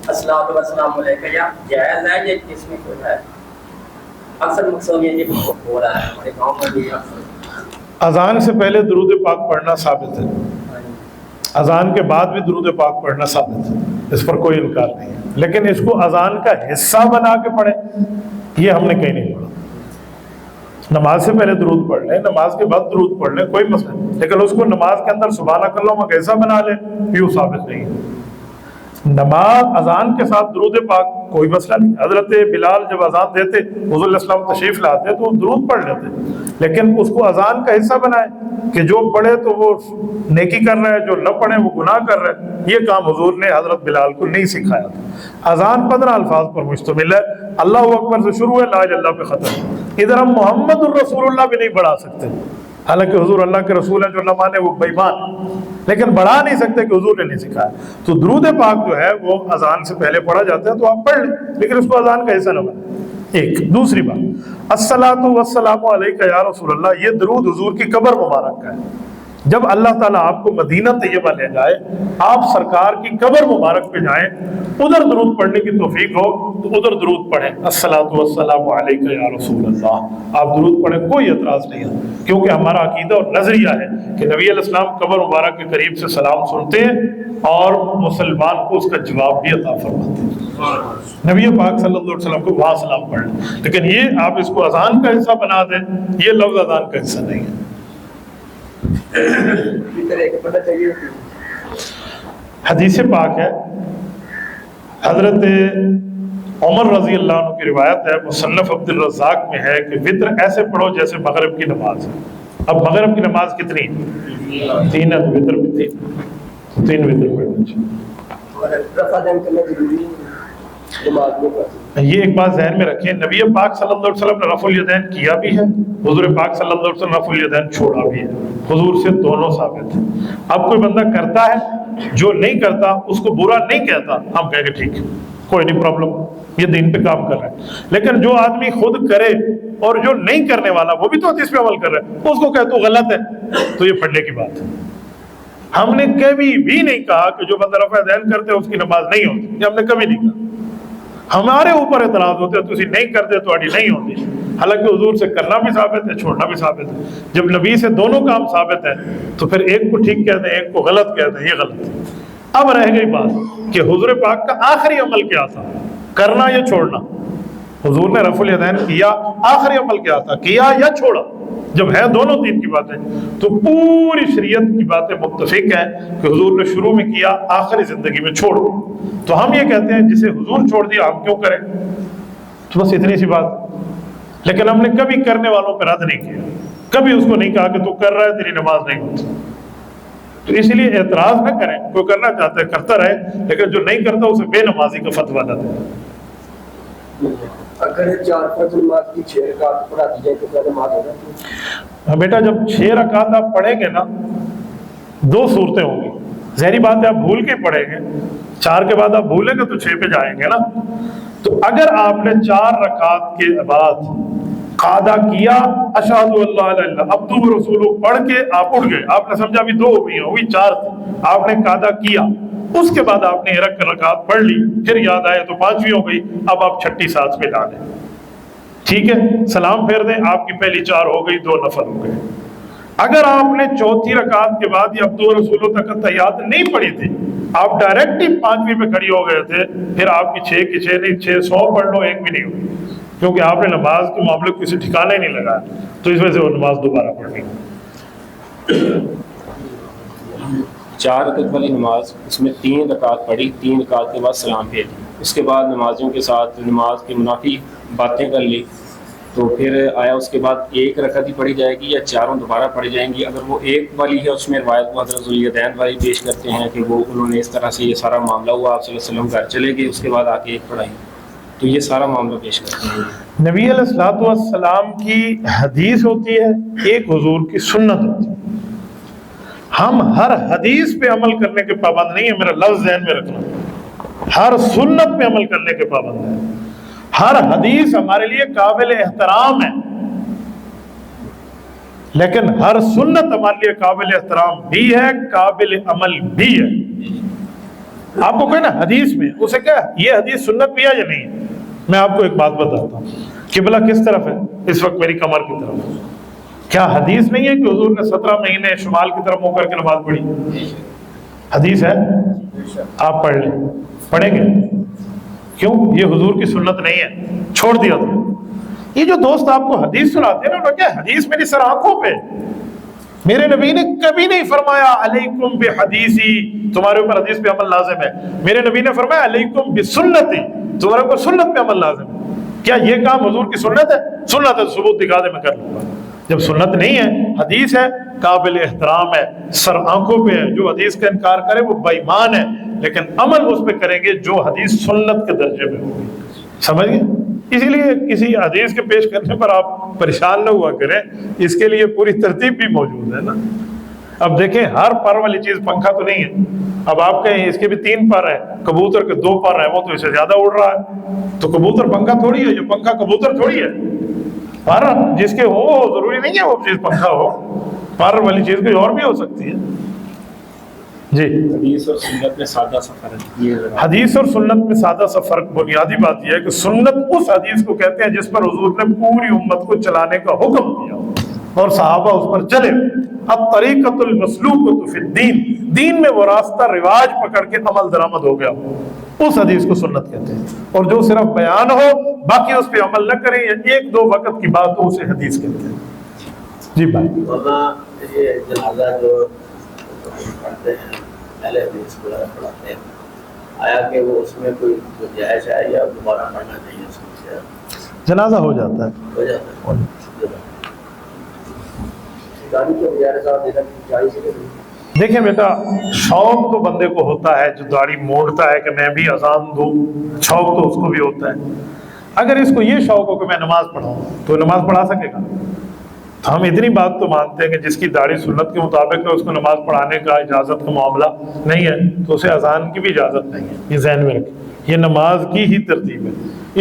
S5: الصلاۃ والسلام علیکم، یا جائز ہے یہ کس میں کوئی ہے؟ اکثر مقصود یہ ہو رہا ہے ہمارے گاؤں میں بھی اکثر۔
S1: اذان سے پہلے درود پاک پڑھنا ثابت ہے، اذان کے بعد بھی درود پاک پڑھنا ثابت ہے، اس پر کوئی انکار نہیں ہے، لیکن اس کو اذان کا حصہ بنا کے پڑھیں یہ ہم نے کہیں نہیں پڑھا۔ نماز سے پہلے درود پڑھ لیں، نماز کے بعد درود پڑھ لیں، کوئی مسئلہ نہیں، لیکن اس کو نماز کے اندر سبحانک اللہم کیسا بنا لیں یہ ثابت نہیں ہے۔ نماز اذان کے ساتھ درود پاک کوئی مسئلہ نہیں۔ حضرت بلال جب اذان دیتے، حضور علیہ السلام تشریف لاتے تو وہ درود پڑھ لیتے، لیکن اس کو اذان کا حصہ بنائے کہ جو پڑھے تو وہ نیکی کر رہا ہے، جو نہ پڑھے وہ گناہ کر رہا ہے۔ یہ کام حضور نے حضرت بلال کو نہیں سکھایا تھا۔ اذان 15 الفاظ پر مشتمل ہے، اللہ اکبر سے شروع ہے، لا الہ الا اللہ پہ ختم۔ ادھر ہم محمد الرسول اللہ بھی نہیں بڑھا سکتے، حالانکہ حضور اللہ کے رسول ہیں، جو نہ مانے وہ بے ایمان، لیکن بڑھا نہیں سکتے کہ حضور نے نہیں سکھایا۔ تو درود پاک جو ہے وہ اذان سے پہلے پڑھا جاتا ہے، تو آپ پڑھ لیں، لیکن اس کو اذان کا حصہ نہ بنائیں۔ ایک دوسری بات، الصلاۃ والسلام علیک یا رسول اللہ، یہ درود حضور کی قبر مبارک کا ہے۔ جب اللہ تعالیٰ آپ کو مدینہ طیبہ لے جائے، آپ سرکار کی قبر مبارک پہ جائیں، ادھر درود پڑھنے کی توفیق ہو تو ادھر درود پڑھیں، الصلاۃ والسلام علیک یا رسول اللہ، آپ درود پڑھیں، کوئی اعتراض نہیں ہے، کیونکہ ہمارا عقیدہ اور نظریہ ہے کہ نبی علیہ السلام قبر مبارک کے قریب سے سلام سنتے ہیں اور مسلمان کو اس کا جواب بھی عطا فرماتے ہیں۔ نبی پاک صلی اللہ علیہ وسلم کو وہاں سلام پڑھ لیں، لیکن یہ آپ اس کو اذان کا حصہ بنا دیں، یہ لفظ اذان کا حصہ نہیں ہے۔ حدیث پاک ہے، حضرت عمر رضی اللہ عنہ کی روایت ہے، مصنف عبد الرزاق میں ہے کہ وتر ایسے پڑھو جیسے مغرب کی نماز ہے۔ اب مغرب کی نماز کتنی؟ 3 ہے، تو وتر بھی 3 وتر پڑھنا چاہیے۔ یہ ایک بات ذہن میں رکھیں، نبی پاک صلی اللہ علیہ وسلم نے رفع الیدین کیا بھی ہے، حضور پاک صلی اللہ علیہ وسلم نے رفع الیدین چھوڑا بھی ہے، حضور سے دونوں ثابت ہیں۔ اب کوئی بندہ کرتا ہے، جو نہیں کرتا اس کو برا نہیں کہتا، ہم کہیں گے ٹھیک ہے، کوئی نہیں پرابلم، یہ دین پہ کام کر رہا ہے۔ لیکن جو آدمی خود کرے اور جو نہیں کرنے والا وہ بھی تو حدیث پہ عمل کر رہا ہے، اس کو کہے تو غلط ہے، تو یہ پھٹنے کی بات ہے۔ ہم نے کبھی بھی نہیں کہا کہ جو بندہ رفع الیدین کرتے اس کی نماز نہیں ہوتی، یہ ہم نے کبھی نہیں کہا۔ ہمارے اوپر اعتراض ہوتے ہیں، تسی نہیں کرتے تو اڑی نہیں ہوتی، حالانکہ حضور سے کرنا بھی ثابت ہے، چھوڑنا بھی ثابت ہے۔ جب نبی سے دونوں کام ثابت ہیں تو پھر ایک کو ٹھیک کہتے ہیں، ایک کو غلط کہتے ہیں، یہ غلط ہے۔ اب رہ گئی بات کہ حضور پاک کا آخری عمل کیا تھا، کرنا یا چھوڑنا؟ حضور نے رفع الیدین کیا، آخری عمل کیا تھا، کیا یا چھوڑا؟ جب ہے دونوں دین کی باتیں تو پوری شریعت کی باتیں متفق ہیں کہ حضور نے شروع میں کیا، آخری زندگی میں چھوڑ دیا۔ تو ہم یہ کہتے ہیں جسے حضور چھوڑ دیا ہم کیوں کریں؟ تو بس اتنی سی بات، لیکن ہم نے کبھی کرنے والوں پہ رد نہیں کیا، کبھی اس کو نہیں کہا کہ تو کر رہا ہے تیری نماز نہیں ہوتی۔ تو اس لیے اعتراض نہ کریں، کوئی کرنا چاہتا ہے کرتا رہے، لیکن جو نہیں کرتا اسے بے نمازی کا فتویٰ نہ دیں۔
S5: اگر 4 نماز کی 6 رکعت پڑھا دی جائے تو کیا نماز ہو جاتی ہے؟
S1: بیٹا جب 6 رکعت آپ پڑھیں گے نا، 2 صورتیں ہوں گی، ظاہری بات ہے آپ بھول کے پڑھیں گے، 4 کے بعد آپ بھولیں گے تو 6 پہ جائیں گے نا۔ تو اگر آپ نے 4 رکعت کے بعد قعدہ کیا، اشہد اللہ الہ الا اللہ عبدہ ورسولہ پڑھ کے آپ اٹھ گئے، آپ نے سمجھا ابھی 2 ہو گئی ہیں، ہوئی 4 تھی، آپ نے قعدہ کیا، اس کے بعد آپ نے ایک رکعت پڑھ لی، پھر یاد آئے تو 5ویں ہو گئی، اب آپ 6ٹھی 7ویں لا لیں، ٹھیک ہے، سلام پھیر دیں، آپ کی پہلی 4 ہو گئی، 2 نفل ہو گئے۔ اگر آپ نے 4تھی رکعت کے بعد یہ عبدہ ورسولہ تک تحیات نہیں پڑھی تھی، آپ ڈائریکٹ ہی 5ویں پہ کھڑی ہو گئے تھے، پھر آپ کی 6 کی 6 نہیں، 600 پڑھ لو، ایک بھی نہیں ہوئی، کیونکہ آپ نے نماز کے معاملے کو کسی ٹھکانے نہیں لگایا، تو اس وجہ سے وہ نماز دوبارہ پڑھنی۔
S4: 4 رکعت والی نماز، اس میں 3 رکعت پڑھی، 3 رکعت کے بعد سلام پھیر دی، اس کے بعد نمازیوں کے ساتھ نماز کی منافی باتیں کر لی، تو پھر آیا اس کے بعد 1 رکعت ہی پڑھی جائے گی یا 4 دوبارہ پڑھی جائیں گی؟ اگر وہ 1 والی ہے، اس میں روایت کو حضرت ذوالیدین والی پیش کرتے ہیں کہ وہ انہوں نے اس طرح سے یہ سارا معاملہ ہوا، آپ صلی اللہ علیہ وسلم گھر چلے گئے، اس کے بعد آ کے 1 پڑھائی، تو یہ سارا معاملہ پیش کرتے ہیں۔
S1: نبی علیہ الصلوۃ والسلام کی حدیث ہوتی ہے، ایک حضور کی سنت ہوتی ہے۔ ہم ہر حدیث پہ عمل کرنے کے پابند نہیں ہیں، میرا لفظ ذہن میں رکھنا، ہر سنت پہ عمل کرنے کے پابند ہیں۔ ہر حدیث ہمارے لیے قابل احترام ہے، لیکن ہر سنت ہمارے لیے قابل احترام بھی ہے، قابل عمل بھی ہے۔ آپ کو کہنا حدیث میں اسے کیا یہ حدیث سنت بھی ہے یا نہیں ہے؟ میں آپ کو ایک بات بتاتا ہوں، قبلہ کس طرف ہے؟ اس وقت میری کمر کی طرف۔ کیا حدیث نہیں ہے کہ حضور نے 17 مہینے شمال کی طرف منہ کر کے نماز پڑھی؟ حدیث ہے، آپ پڑھ لیں، پڑھیں گے؟ کیوں؟ یہ حضور کی سنت نہیں ہے، چھوڑ دیا تھا۔ یہ جو دوست آپ کو حدیث سناتے ہیں نا، انہوں نے کیا حدیث میری سر آنکھوں پہ، میرے نبی نے کبھی نہیں فرمایا علیکم بحدیثی، تمہارے اوپر حدیث پہ عمل لازم ہے۔ میرے نبی نے فرمایا علیکم بسنتی، تمہارے اوپر سنت پہ عمل لازم ہے۔ کیا یہ کام حضور کی سنت ہے؟ سنت ہے، ثبوت دکھا دے میں کر لوں گا۔ جب سنت نہیں ہے، حدیث ہے، قابل احترام ہے، سر آنکھوں پہ ہے، جو حدیث کا انکار کرے وہ بے ایمان ہے، لیکن عمل اس پہ کریں گے جو حدیث سنت کے درجے میں ہوگی۔ سمجھ گئے؟ اسی لیے کسی حدیث کے پیش کرنے پر آپ پریشان نہ ہوا کریں، اس کے لیے پوری ترتیب بھی موجود ہے نا۔ اب دیکھیں، ہر پر والی چیز پنکھا تو نہیں ہے۔ اب آپ کہیں اس کے بھی 3 پر ہیں، کبوتر کے 2 پر ہیں، وہ تو اس سے زیادہ اڑ رہا ہے، تو کبوتر پنکھا تھوڑی ہے، جو پنکھا کبوتر تھوڑی ہے۔ پر جس کے ہو ضروری نہیں ہے وہ چیز پنکھا ہو، پر والی چیز کوئی اور بھی ہو سکتی ہے۔ جی،
S4: حدیث اور سنت میں سادہ سا فرق یہ ہے۔
S1: حدیث اور سنت میں سادہ سا فرق، بنیادی بات یہ ہے کہ سنت اس حدیث کو کہتے ہیں جس پر حضور نے پوری امت کو چلانے کا حکم دیا اور صحابہ اس پر چلے۔ الطریقۃ المسلوکۃ فی الدین، دین میں وہ راستہ رواج پکڑ کے عمل درآمد ہو گیا، اس حدیث کو سنت کہتے ہیں۔ اور جو صرف بیان ہو، باقی اس پہ عمل نہ کریں، یا 1-2 وقت کی بات ہو، اسے حدیث کہتے ہیں۔ جی بھائی،
S6: یہ جنازہ جو پڑھتے ہیں، پہلے حدیث کو پڑھاتے ہیں، آیا کہ وہ اس میں کوئی گنجائش ہے یا دوبارہ پڑھنا چاہیے؟ اس میں
S1: جنازہ ہو جاتا ہے،
S6: ہو جاتا ہے۔ گاڑی کے بغیر صاحب دیکھا جائز ہے کہ نہیں؟
S1: دیکھیں بیٹا، شوق تو بندے کو ہوتا ہے، جو داڑھی موڑتا ہے کہ میں بھی اذان دوں، شوق تو اس کو بھی ہوتا ہے۔ اگر اس کو یہ شوق ہو کہ میں نماز پڑھاؤں تو نماز پڑھا سکے گا؟ تو ہم اتنی بات تو مانتے ہیں کہ جس کی داڑھی سنت کے مطابق ہے، اس کو نماز پڑھانے کا اجازت کا معاملہ نہیں ہے، تو اسے اذان کی بھی اجازت نہیں ہے۔ یہ ذہن میں رکھیں، یہ نماز کی ہی ترتیب ہے۔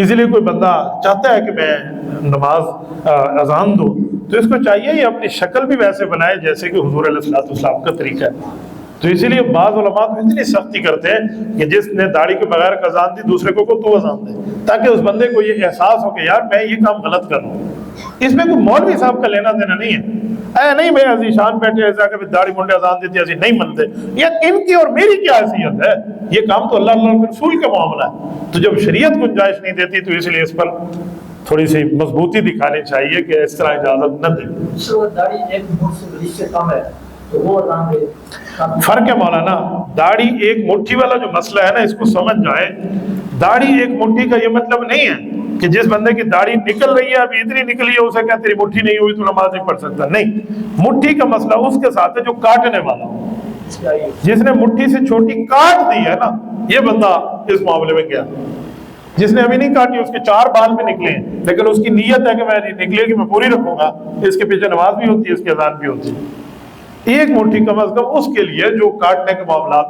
S1: اسی لیے کوئی بندہ چاہتا ہے کہ میں نماز اذان دوں، تو اس کو چاہیے یہ اپنی شکل بھی ویسے بنائے جیسے کہ حضور علیہ الصلوۃ والسلام کا طریقہ ہے۔ تو اسی لیے بعض علماء تو اتنی سختی کرتے ہیں کہ جس نے داڑھی کے بغیر اذان دی دوسرے کو تو اذان دے، تاکہ اس بندے کو یہ احساس ہو کہ یار میں یہ کام غلط کر رہا ہوں۔ اس میں کوئی مولوی صاحب کا لینا دینا نہیں ہے۔ اے نہیں بھائی عزیز شان بیٹھے ایسا کہ داڑھی منڈے اذان دیتے ایسے نہیں منتے، یہ ان کی اور میری کیا حیثیت ہے؟ یہ کام تو اللہ کے رسول کا معاملہ ہے۔ تو جب شریعت گنجائش نہیں دیتی تو اس لیے اس پر تھوڑی سی مضبوطی دکھانی چاہیے کہ اس طرح اجازت نہ دے۔
S6: داڑھی ایک فٹ سے کم ہے تو وہ اذان دے۔
S1: فرق ہے مولانا، داڑھی ایک مٹھی والا جو مسئلہ ہے نا، اس کو سمجھ جائے۔ داڑھی ایک مٹھی کا یہ مطلب نہیں ہے کہ جس بندے کی داڑھی نکل رہی ہے، ابھی اتنی نکلی ہے، اسے کیا تیری مٹھی نہیں ہوئی تو نماز نہیں پڑھ سکتا؟ نہیں، مٹھی کا مسئلہ اس کے ساتھ ہے جو کاٹنے والا ہو۔ جس نے مٹھی سے چھوٹی کاٹ دی ہے نا، یہ بندہ اس معاملے میں گیا۔ جس نے ابھی نہیں کاٹی، اس کے 4 بال بھی نکلے ہیں، لیکن اس کی نیت ہے کہ میں نکلے گی میں پوری رکھوں گا، اس کے پیچھے نماز بھی ہوتی ہے، اس کی اذان بھی ہوتی ہے۔ ایک مٹھی کم از کم اس کے لیے جو کاٹنے کے معاملات۔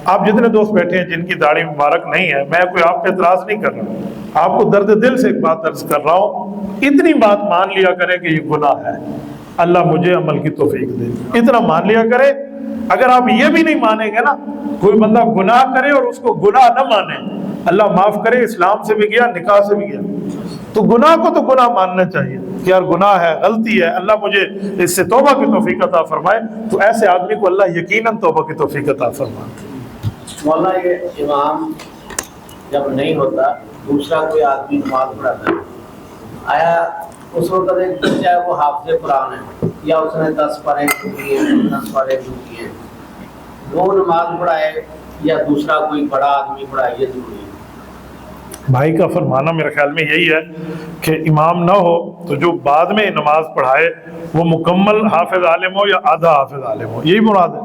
S1: آپ جتنے دوست بیٹھے ہیں جن کی داڑھی مبارک نہیں ہے، میں کوئی آپ کا اعتراض نہیں کر رہا، آپ کو درد دل سے ایک بات عرض کر رہا ہوں، اتنی بات مان لیا کرے کہ یہ گناہ ہے، اللہ مجھے عمل کی توفیق دے، اتنا مان لیا کرے۔ اگر آپ یہ بھی نہیں مانیں گے نا، کوئی بندہ گناہ کرے اور اس کو گناہ نہ مانے، اللہ معاف کرے، اسلام سے بھی گیا، نکاح سے بھی گیا، تو گناہ کو تو گناہ ماننا چاہیے کہ یار گناہ ہے، غلطی ہے، اللہ مجھے اس سے توبہ کی توفیق عطا فرمائے، تو ایسے آدمی کو اللہ یقیناً توبہ کی توفیق عطا فرمائے۔
S6: مولانا یہ امام جب نہیں ہوتا، دوسرا کوئی آدمی نماز پڑھاتا ہے، آیا اس وقت ایک بچہ ہے وہ حافظ قرآن ہے، یا اس نے 10 پارے کیے 10 پارے کیے، وہ نماز پڑھائے یا دوسرا کوئی بڑا آدمی پڑھائے، یہ ضروری ہے؟
S1: بھائی کا فرمانا میرے خیال میں یہی ہے کہ امام نہ ہو تو جو بعد میں نماز پڑھائے وہ مکمل حافظ عالم ہو یا آدھا حافظ عالم ہو، یہی مراد ہے؟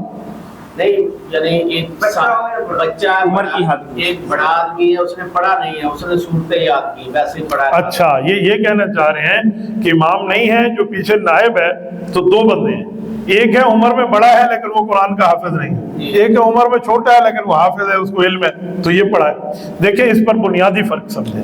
S6: نہیں، یعنی ایک بچہ
S4: عمر کی حد میں،
S6: ایک بڑا آدمی ہے، اس نے پڑھا نہیں ہے، اس نے صورتیں یاد کی، ویسے ہی پڑھا ہے۔
S1: اچھا، یہ کہنا چاہ رہے ہیں کہ امام نہیں ہے، جو پیچھے نائب ہے، تو 2 بندے ہیں، ایک ہے عمر میں بڑا ہے لیکن وہ قرآن کا حافظ نہیں ہے، ایک ہے عمر میں چھوٹا ہے لیکن وہ حافظ ہے، اس کو علم ہے، تو یہ پڑھا ہے۔ دیکھیں اس پر بنیادی فرق سمجھیں،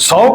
S1: 100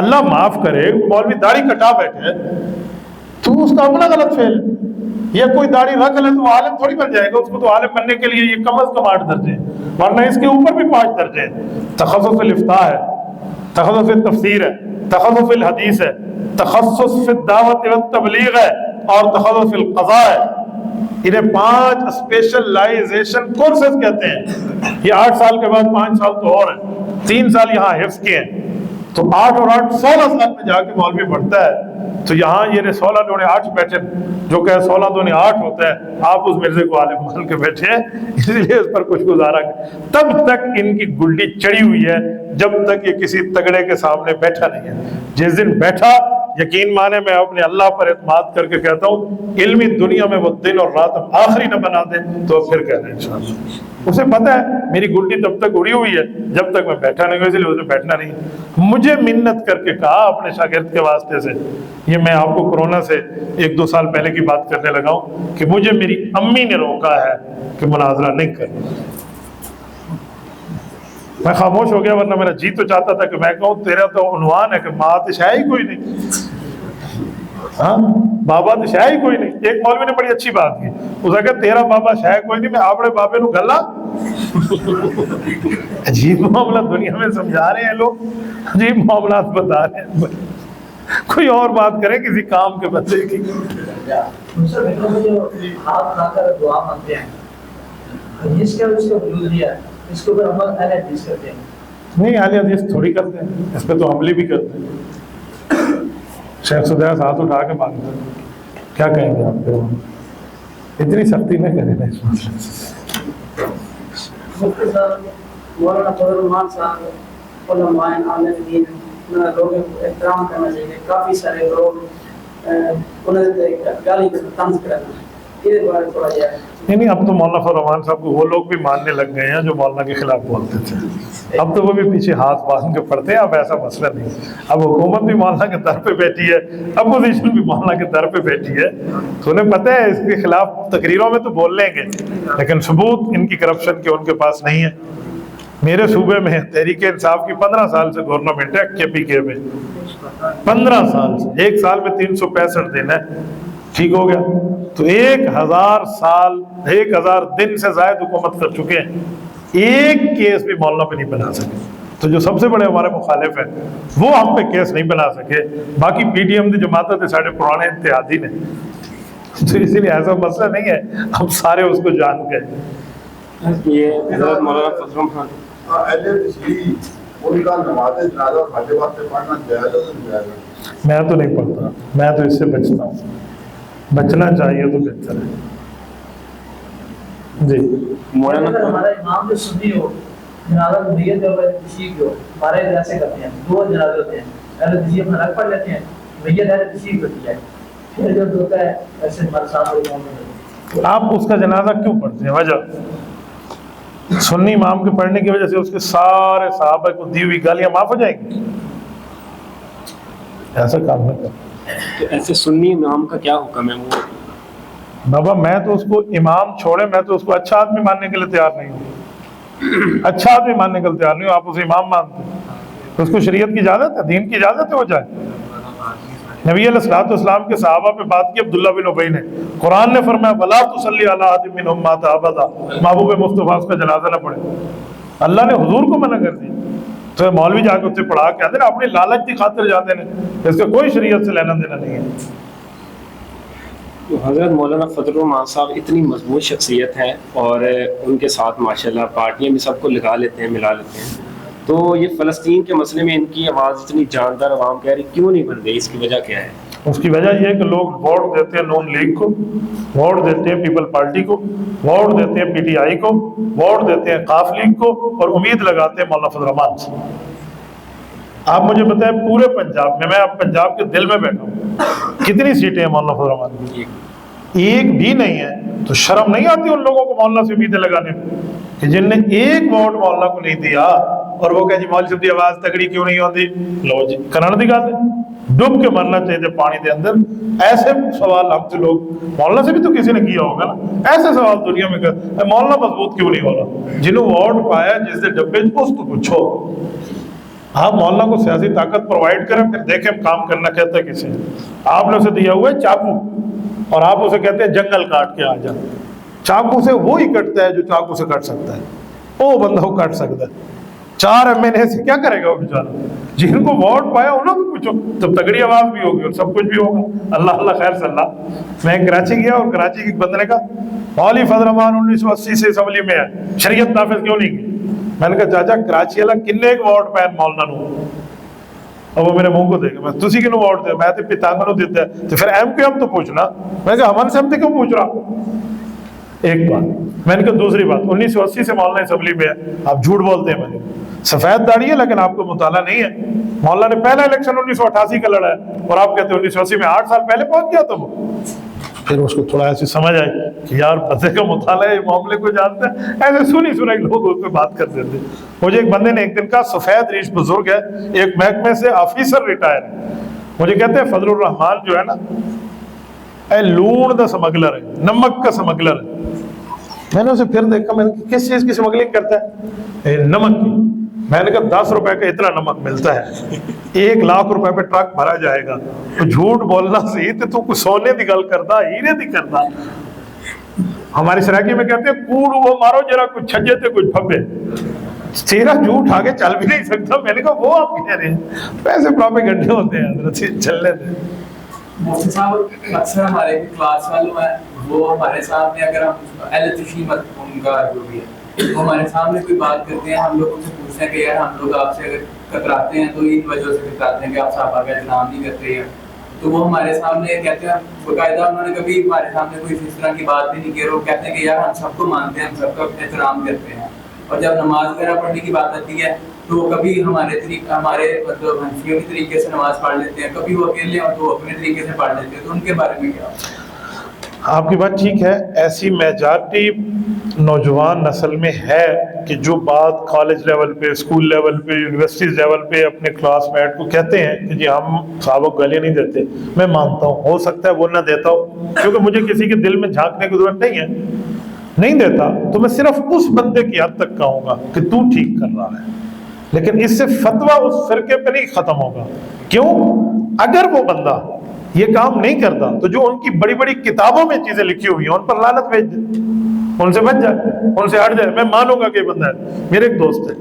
S1: اللہ معاف کرے مولوی داڑھی کٹا بیٹھے تو اس کا اپنا غلط فعل ہے، یا کوئی داڑھی رکھ لے تو وہ عالم تھوڑی بن جائے گا، اس کو تو عالم بننے کے لیے یہ کم از کم 8 درجے ہیں، ورنہ اس کے اوپر بھی 5 درجے ہیں۔ تخصص فی الافتاء ہے، تخصص فی التفسیر ہے، تخصص فی الحدیث ہے، تخصص فی الدعوت والتبلیغ ہے، اور تخصص فی القضاء ہے۔ انہیں 5 اسپیشلائزیشن کورسز کہتے ہیں۔ یہ 8 سال کے بعد 5 سال تو اور ہیں، 3 سال یہاں حفظ کے ہیں، تو 8 اور 8 16 سال میں جا کے مولوی پڑھتا ہے۔ تو یہاں یہ 16 دونے 8 بیٹھے، جو کہ 16 دونے 8 ہوتا ہے، آپ اس مرزے کو عالم مان کے بیٹھے ہیں، اس لیے اس پر کچھ گزارا تب تک ان کی گلڈی چڑی ہوئی ہے جب تک یہ کسی تگڑے کے سامنے بیٹھا نہیں ہے۔ جس دن بیٹھا، یقین مانے میں اپنے اللہ پر اعتماد کر کے کہتا ہوں، علمی دنیا میں وہ دن اور رات آخری نہ بنا دے تو پھر کہنا انشاءاللہ۔ اسے پتہ ہے میری گلٹی تب تک اڑی ہوئی ہے جب تک میں بیٹھا نہیں ہوں، اس لیے اسے بیٹھنا نہیں۔ مجھے منت کر کے کہا اپنے شاگرد کے واسطے سے، یہ میں آپ کو کورونا سے 1-2 سال پہلے کی بات کرنے لگا ہوں، کہ مجھے میری امی نے روکا ہے کہ مناظرہ نہیں کرنا۔ میں خاموش ہو گیا، ورنہ میرا جی تو چاہتا تھا کہ میں کہوں تیرا تو عنوان ہے کہ ماں تو ہے ہی کوئی نہیں، ہاں بابا تو ہے ہی کوئی نہیں۔ ایک مولوی نے بڑی اچھی بات کی، اس نے کہا تیرا بابا ہے کوئی نہیں، میں اپنے بابے نو گلا۔ عجیب معاملہ دنیا میں سمجھا رہے ہیں لوگ، عجیب معاملات بتا رہے ہیں۔ کوئی اور بات کرے کسی کام کے بندے کی۔
S7: ہاتھ کھا کر دعا مانگتے ہیں، حدیث کا اس کا وجود دیا ہے، اس کے اوپر عمل اہل حدیث کرتے ہیں۔
S1: نہیں اہل حدیث تھوڑی کرتے ہیں، اس پہ تو عملی بھی کرتے ہیں۔ شیخ سدیس ہاتھ اٹھا کے مانگتے ہیں، کیا کہیں گے آپ کو؟ اتنی سختی نہ کریں نا اس مسئلے سے۔
S7: مفتی صاحب، مولانا فضل الرحمان صاحب، علماء عالم دین، لوگوں کو احترام کرنا چاہیے۔ کافی سارے لوگ انہیں گالی طنز کرنا، یہ بارے تھوڑا جائے۔
S1: نہیں اب تو مولانا فضل الرحمان صاحب کو وہ لوگ بھی ماننے لگ گئے ہیں جو مولانا کے خلاف بولتے تھے، اب تو وہ بھی پیچھے ہاتھ باندھ کے پڑھتے ہیں۔ اب ایسا مسئلہ نہیں، اب حکومت بھی مولانا کے در پہ بیٹھی ہے، اپوزیشن بھی مولانا کے در پہ بیٹھی ہے، تو انہیں پتہ ہے اس کے خلاف تقریروں میں تو بول لیں گے، لیکن ثبوت ان کی کرپشن کے ان کے پاس نہیں ہے۔ میرے صوبے میں تحریک انصاف کی 15 سال سے گورنمنٹ ہے KPK میں، 15 سال سے، 1 سال میں 365 دن ہے، ٹھیک ہو گیا تو 1000 دن سے زائد حکومت کر چکے ہیں، ایک کیس بھی مولانا پہ نہیں بنا سکے۔ تو جو سب سے بڑے ہمارے مخالف ہیں وہ ہم پہ کیس نہیں بنا سکے، باقی PDM کی جماعتیں تھے سارے پرانے اتحادی نے، تو اسی لیے ایسا مسئلہ نہیں ہے، ہم سارے اس کو جان گئے۔
S4: یہ حضرت مولانا فضل الرحمان
S8: ان کا نماز جنازہ خالی وقت پڑھنا جائز ہے نہیں جائز؟
S1: میں تو نہیں پڑھتا، میں تو اس سے بچتا ہوں، بچنا چاہیے تو بہتر ہے۔ جی
S4: مولانا
S7: اگر ہمارا امام جو سنی ہو، جنازہ میت جو ہے کسی کی ہو، ہمارے ایسے کرتے ہیں، 2 جنازے ہوتے ہیں، اہل حدیث اپنا رکھ پڑھ لیتے ہیں، میت اہل حدیث ہوتی ہے، پھر جو ہوتا ہے ایسے ہمارے ساتھ امام۔
S1: آپ اس کا جنازہ کیوں پڑھتے ہیں؟ وجہ سنی امام کے پڑھنے کی وجہ سے اس کے سارے صحابہ کو دی ہوئی گالیاں معاف ہو جائیں گی؟ ایسا کام نہ کریں۔
S4: تو ایسے سنی امام کا کیا حکم ہے؟ وہ
S1: بابا میں تو اس کو امام چھوڑے، میں تو اس کو اچھا آدمی ماننے کے لیے تیار نہیں ہوں، اچھا آدمی ماننے کے لیے تیار نہیں ہوں، آپ اسے امام مانتے ہیں، اس کو شریعت کی اجازت ہے، دین کی اجازت ہے، ہو جائے۔ نبی علیہ الصلوۃ والسلام کے صحابہ پہ بات کی عبداللہ بن ابی نے، قرآن نے فرمایا وَلَا تُصَلِّ عَلَىٰ أَحَدٍ مِّنْهُمْ مَاتَ أَبَدًا، محبوب مصطفیٰ اس کا جنازہ نہ پڑھے، اللہ نے حضور کو منع کر دی۔ تو مولوی جا کے اسے پڑھا کے آتے نا، اپنی لالچ کی خاطر جاتے ہیں، اس کا کوئی شریعت سے لینا دینا نہیں ہے۔
S4: تو حضرت مولانا فضل الرحمان صاحب اتنی مضبوط شخصیت ہے، اور ان کے ساتھ ماشاءاللہ پارٹیاں بھی سب کو لگا لیتے ہیں، ملا لیتے ہیں، تو یہ فلسطین کے مسئلے میں ان کی آواز اتنی جاندار عوام کہہ رہی کیوں نہیں بن رہی؟ اس کی وجہ کیا ہے؟
S1: اس کی وجہ یہ ہے کہ لوگ ووٹ دیتے ہیں نون لیگ کو، ووٹ دیتے ہیں پیپل پارٹی کو، ووٹ دیتے ہیں PTI کو، ووٹ دیتے ہیں قاف لیگ کو، اور امید لگاتے ہیں مولانا فضل الرحمان سے۔ آپ مجھے بتائیں پورے پنجاب میں اب پنجاب کے دل میں بیٹھا ہوں، کتنی سیٹیں ہیں مولانا فضل الرحمان کی؟ ایک بھی نہیں ہے۔ تو شرم نہیں آتی ان لوگوں کو مولانا سے امیدیں لگانے میں کہ جن نے ایک ووٹ مولانا کو نہیں دیا، اور وہ کہ جی مولوی صاحب دی آواز تگڑی کیوں نہیں ہوتی؟ لو جی کرن دی گل ہے، ڈب کے مرنا چاہیے پانی دے اندر۔ ایسے سوال ہم سے لوگ، مولانا سے بھی تو کسی نے کیا ہوگا نا، ایسے سوال دنیا میں کر مولانا مضبوط کیوں نہیں ہو رہا؟ جنہوں ووٹ پایا جس دے ڈبے اس تو پوچھو، آپ مولانا کو سیاسی طاقت پرووائڈ کریں، پھر دیکھیں کام کرنا کہتا ہے کسی نے. آپ نے اسے دیا ہوا ہے چاقو، اور آپ اسے کہتے ہیں جنگل کاٹ کے آ جا. چاقو سے وہی کٹتا ہے جو چاقو سے کٹ سکتا ہے، وہ بندہ وہ کٹ سکتا ہے. 4 MNA سے کیا کرے گا وہ بیچارہ؟ جن کو ووٹ پایا انہوں کو پوچھو، تب تگڑی آواز بھی ہوگی اور سب کچھ بھی ہوگا. اللہ اللہ خیر صلی اللہ. میں کراچی گیا اور کراچی کے بندے نے کہا مولوی فضل الرحمان 1980 سے اسمبلی میں ہے، شریعت نافذ کیوں نہیں کی؟ میں نے کہا چاچا کراچی والا کنے کو ووٹ پائے مولانا نو؟ اور وہ میرے منہ کو دیکھا، میں تسی کنوں ووٹ دے؟ میں تو پیتانگا نو دیتا ہے. تو پھر MQM تو پوچھنا. میں کہا ہمن سے ہم تے کیوں پوچھ رہا؟ ایک بات. میں نے کہا دوسری بات، 1980 سے مولانا اسمبلی میں ہے، آپ جھوٹ بولتے ہیں. میں نے سفید داڑھی ہے لیکن آپ کو مطالعہ نہیں ہے. مولانا نے پہلا الیکشن 1988 کا لڑا ہے اور آپ کہتے ہیں 1980 میں 8 سال پہلے پہنچ گیا تھا وہ. پھر اس کو تھوڑا ایسی سمجھ آئی کہ یار بندے کا مطالعہ ہے، معاملے کو جانتا ہے. ایسے سنی لوگ اس پہ بات کرتے تھے. مجھے ایک بندے نے ایک دن کہا، سفید ریش بزرگ ہے، ایک محکمے سے آفیسر ریٹائر ہے، مجھے کہتے ہیں فضل الرحمان جو ہے نا اے لون دا سمگلر ہے، نمک کا سمگلر ہے. میں نے اسے پھر دیکھا، میں نے کہا کس چیز کی سمگلنگ کرتا ہے؟ نمک کی. میں نے کہا 10 روپے کا اتنا نمک ملتا ہے، 1 لاکھ روپے پہ ٹرک بھرا جائے گا. تو جھوٹ بولنا صحیح تو کچھ سونے دی گل کرتا، ہیرے دی کرتا. ہماری سرائکی میں کہتے ہیں کوڑ وہ مارو جرا کچھ چھجے تے کچھ پھبے. چہرہ جھوٹ آگے چل بھی نہیں سکتا. میں نے کہا وہ آپ کہہ رہے ہیں، پیسے پراپیگنڈے ہوتے ہیں حضرت، چلنے دیں.
S9: مفتی صاحب اکثر ہمارے کلاس والوں ہیں وہ ہمارے سامنے، اگر ہم اہل تشریح ان کا جو بھی ہے وہ ہمارے سامنے کوئی بات کرتے ہیں، ہم لوگوں سے پوچھتے ہیں کہ یار ہم لوگ آپ سے اگر کتراتے ہیں تو ان وجہ سے کتراتے ہیں کہ آپ صحابہ کا احترام نہیں کرتے ہیں. تو وہ ہمارے سامنے کہتے ہیں، باقاعدہ انہوں نے کبھی ہمارے سامنے کوئی اس طرح کی بات بھی نہیں کی. وہ کہتے ہیں کہ یار ہم سب کو مانتے ہیں، ہم سب کا احترام کرتے ہیں. اور جب نماز وغیرہ پڑھنے کی بات آتی ہے تو وہ کبھی ہمارے مطلب حنفیوں کے طریقے سے نماز پڑھ لیتے ہیں، کبھی وہ اکیلے اور تو اپنے طریقے سے پڑھ لیتے ہیں. تو ان کے بارے میں کیا؟
S1: آپ کی بات ٹھیک ہے. ایسی میجارٹی نوجوان نسل میں ہے کہ جو بات کالج لیول پہ، اسکول لیول پہ، یونیورسٹیز لیول پہ اپنے کلاس میٹ کو کہتے ہیں کہ جی ہم صحابہ کو گالیاں نہیں دیتے. میں مانتا ہوں، ہو سکتا ہے وہ نہ دیتا ہوں، کیونکہ مجھے کسی کے دل میں جھانکنے کی ضرورت نہیں ہے. نہیں دیتا تو میں صرف اس بندے کی حد تک کہوں گا کہ تو ٹھیک کر رہا ہے، لیکن اس سے فتویٰ اس فرقے پہ نہیں ختم ہوگا. کیوں؟ اگر وہ بندہ یہ کام نہیں کرتا تو جو ان کی بڑی بڑی کتابوں میں چیزیں لکھی ہوئی ہیں ان پر لعنت بھیج دے، ان سے بچ جائے، ان سے ہٹ جائے. میں مانوں گا کہ یہ بندہ ہے. میرے ایک دوست ہے،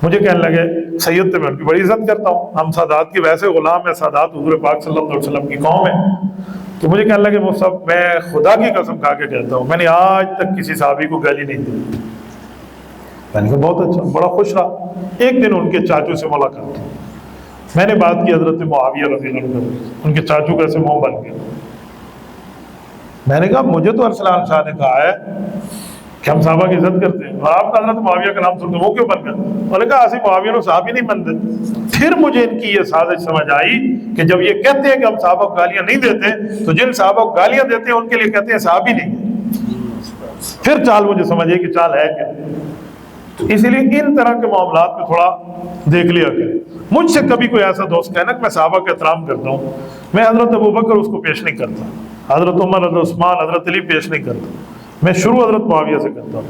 S1: مجھے کہنے لگے سید تھے، میں ان کی بڑی عزت کرتا ہوں، ہم سادات کی ویسے غلام ہیں، سادات حضور پاک صلی اللہ علیہ وسلم کی قوم ہے. تو مجھے کہنے لگے وہ سب، میں خدا کی قسم کھا کے کہتا ہوں میں نے آج تک کسی صحابی کو گالی نہیں دی. میں نے کہا بہت اچھا، بڑا خوش رہا. ایک دن ان کے چاچو سے ملاقات کی، میں نے بات کی حضرت معاویہ رضی اللہ عنہ، ان کے چاچو کا سے منہ بن گیا. میں نے کہا مجھے تو ارسلان شاہ نے کہا ہے کہ ہم صحابہ کی عزت کرتے ہیں، اور آپ کا حضرت معاویہ کا نام سنتے وہ کیوں بن گیا؟ انہوں نے کہا اسی معاویہ نے صحابی نہیں بنتے. پھر مجھے ان کی یہ سازش سمجھ آئی کہ جب یہ کہتے ہیں کہ ہم صحابہ کو گالیاں نہیں دیتے تو جن صحابہ کو گالیاں دیتے ہیں ان کے لیے کہتے ہیں صحابی نہیں ہے. پھر چال مجھے سمجھے کہ چال ہے کیا. تو اسی لیے ان طرح کے معاملات میں تھوڑا دیکھ لیا کریں. مجھ سے کبھی کوئی ایسا دوست کہنا کہ میں صحابہ کا احترام کرتا ہوں، میں حضرت ابوبکر اس کو پیش نہیں کرتا، حضرت عمر، حضرت عثمان، حضرت علی پیش نہیں کرتا. میں شروع حضرت معاویہ سے کرتا ہوں.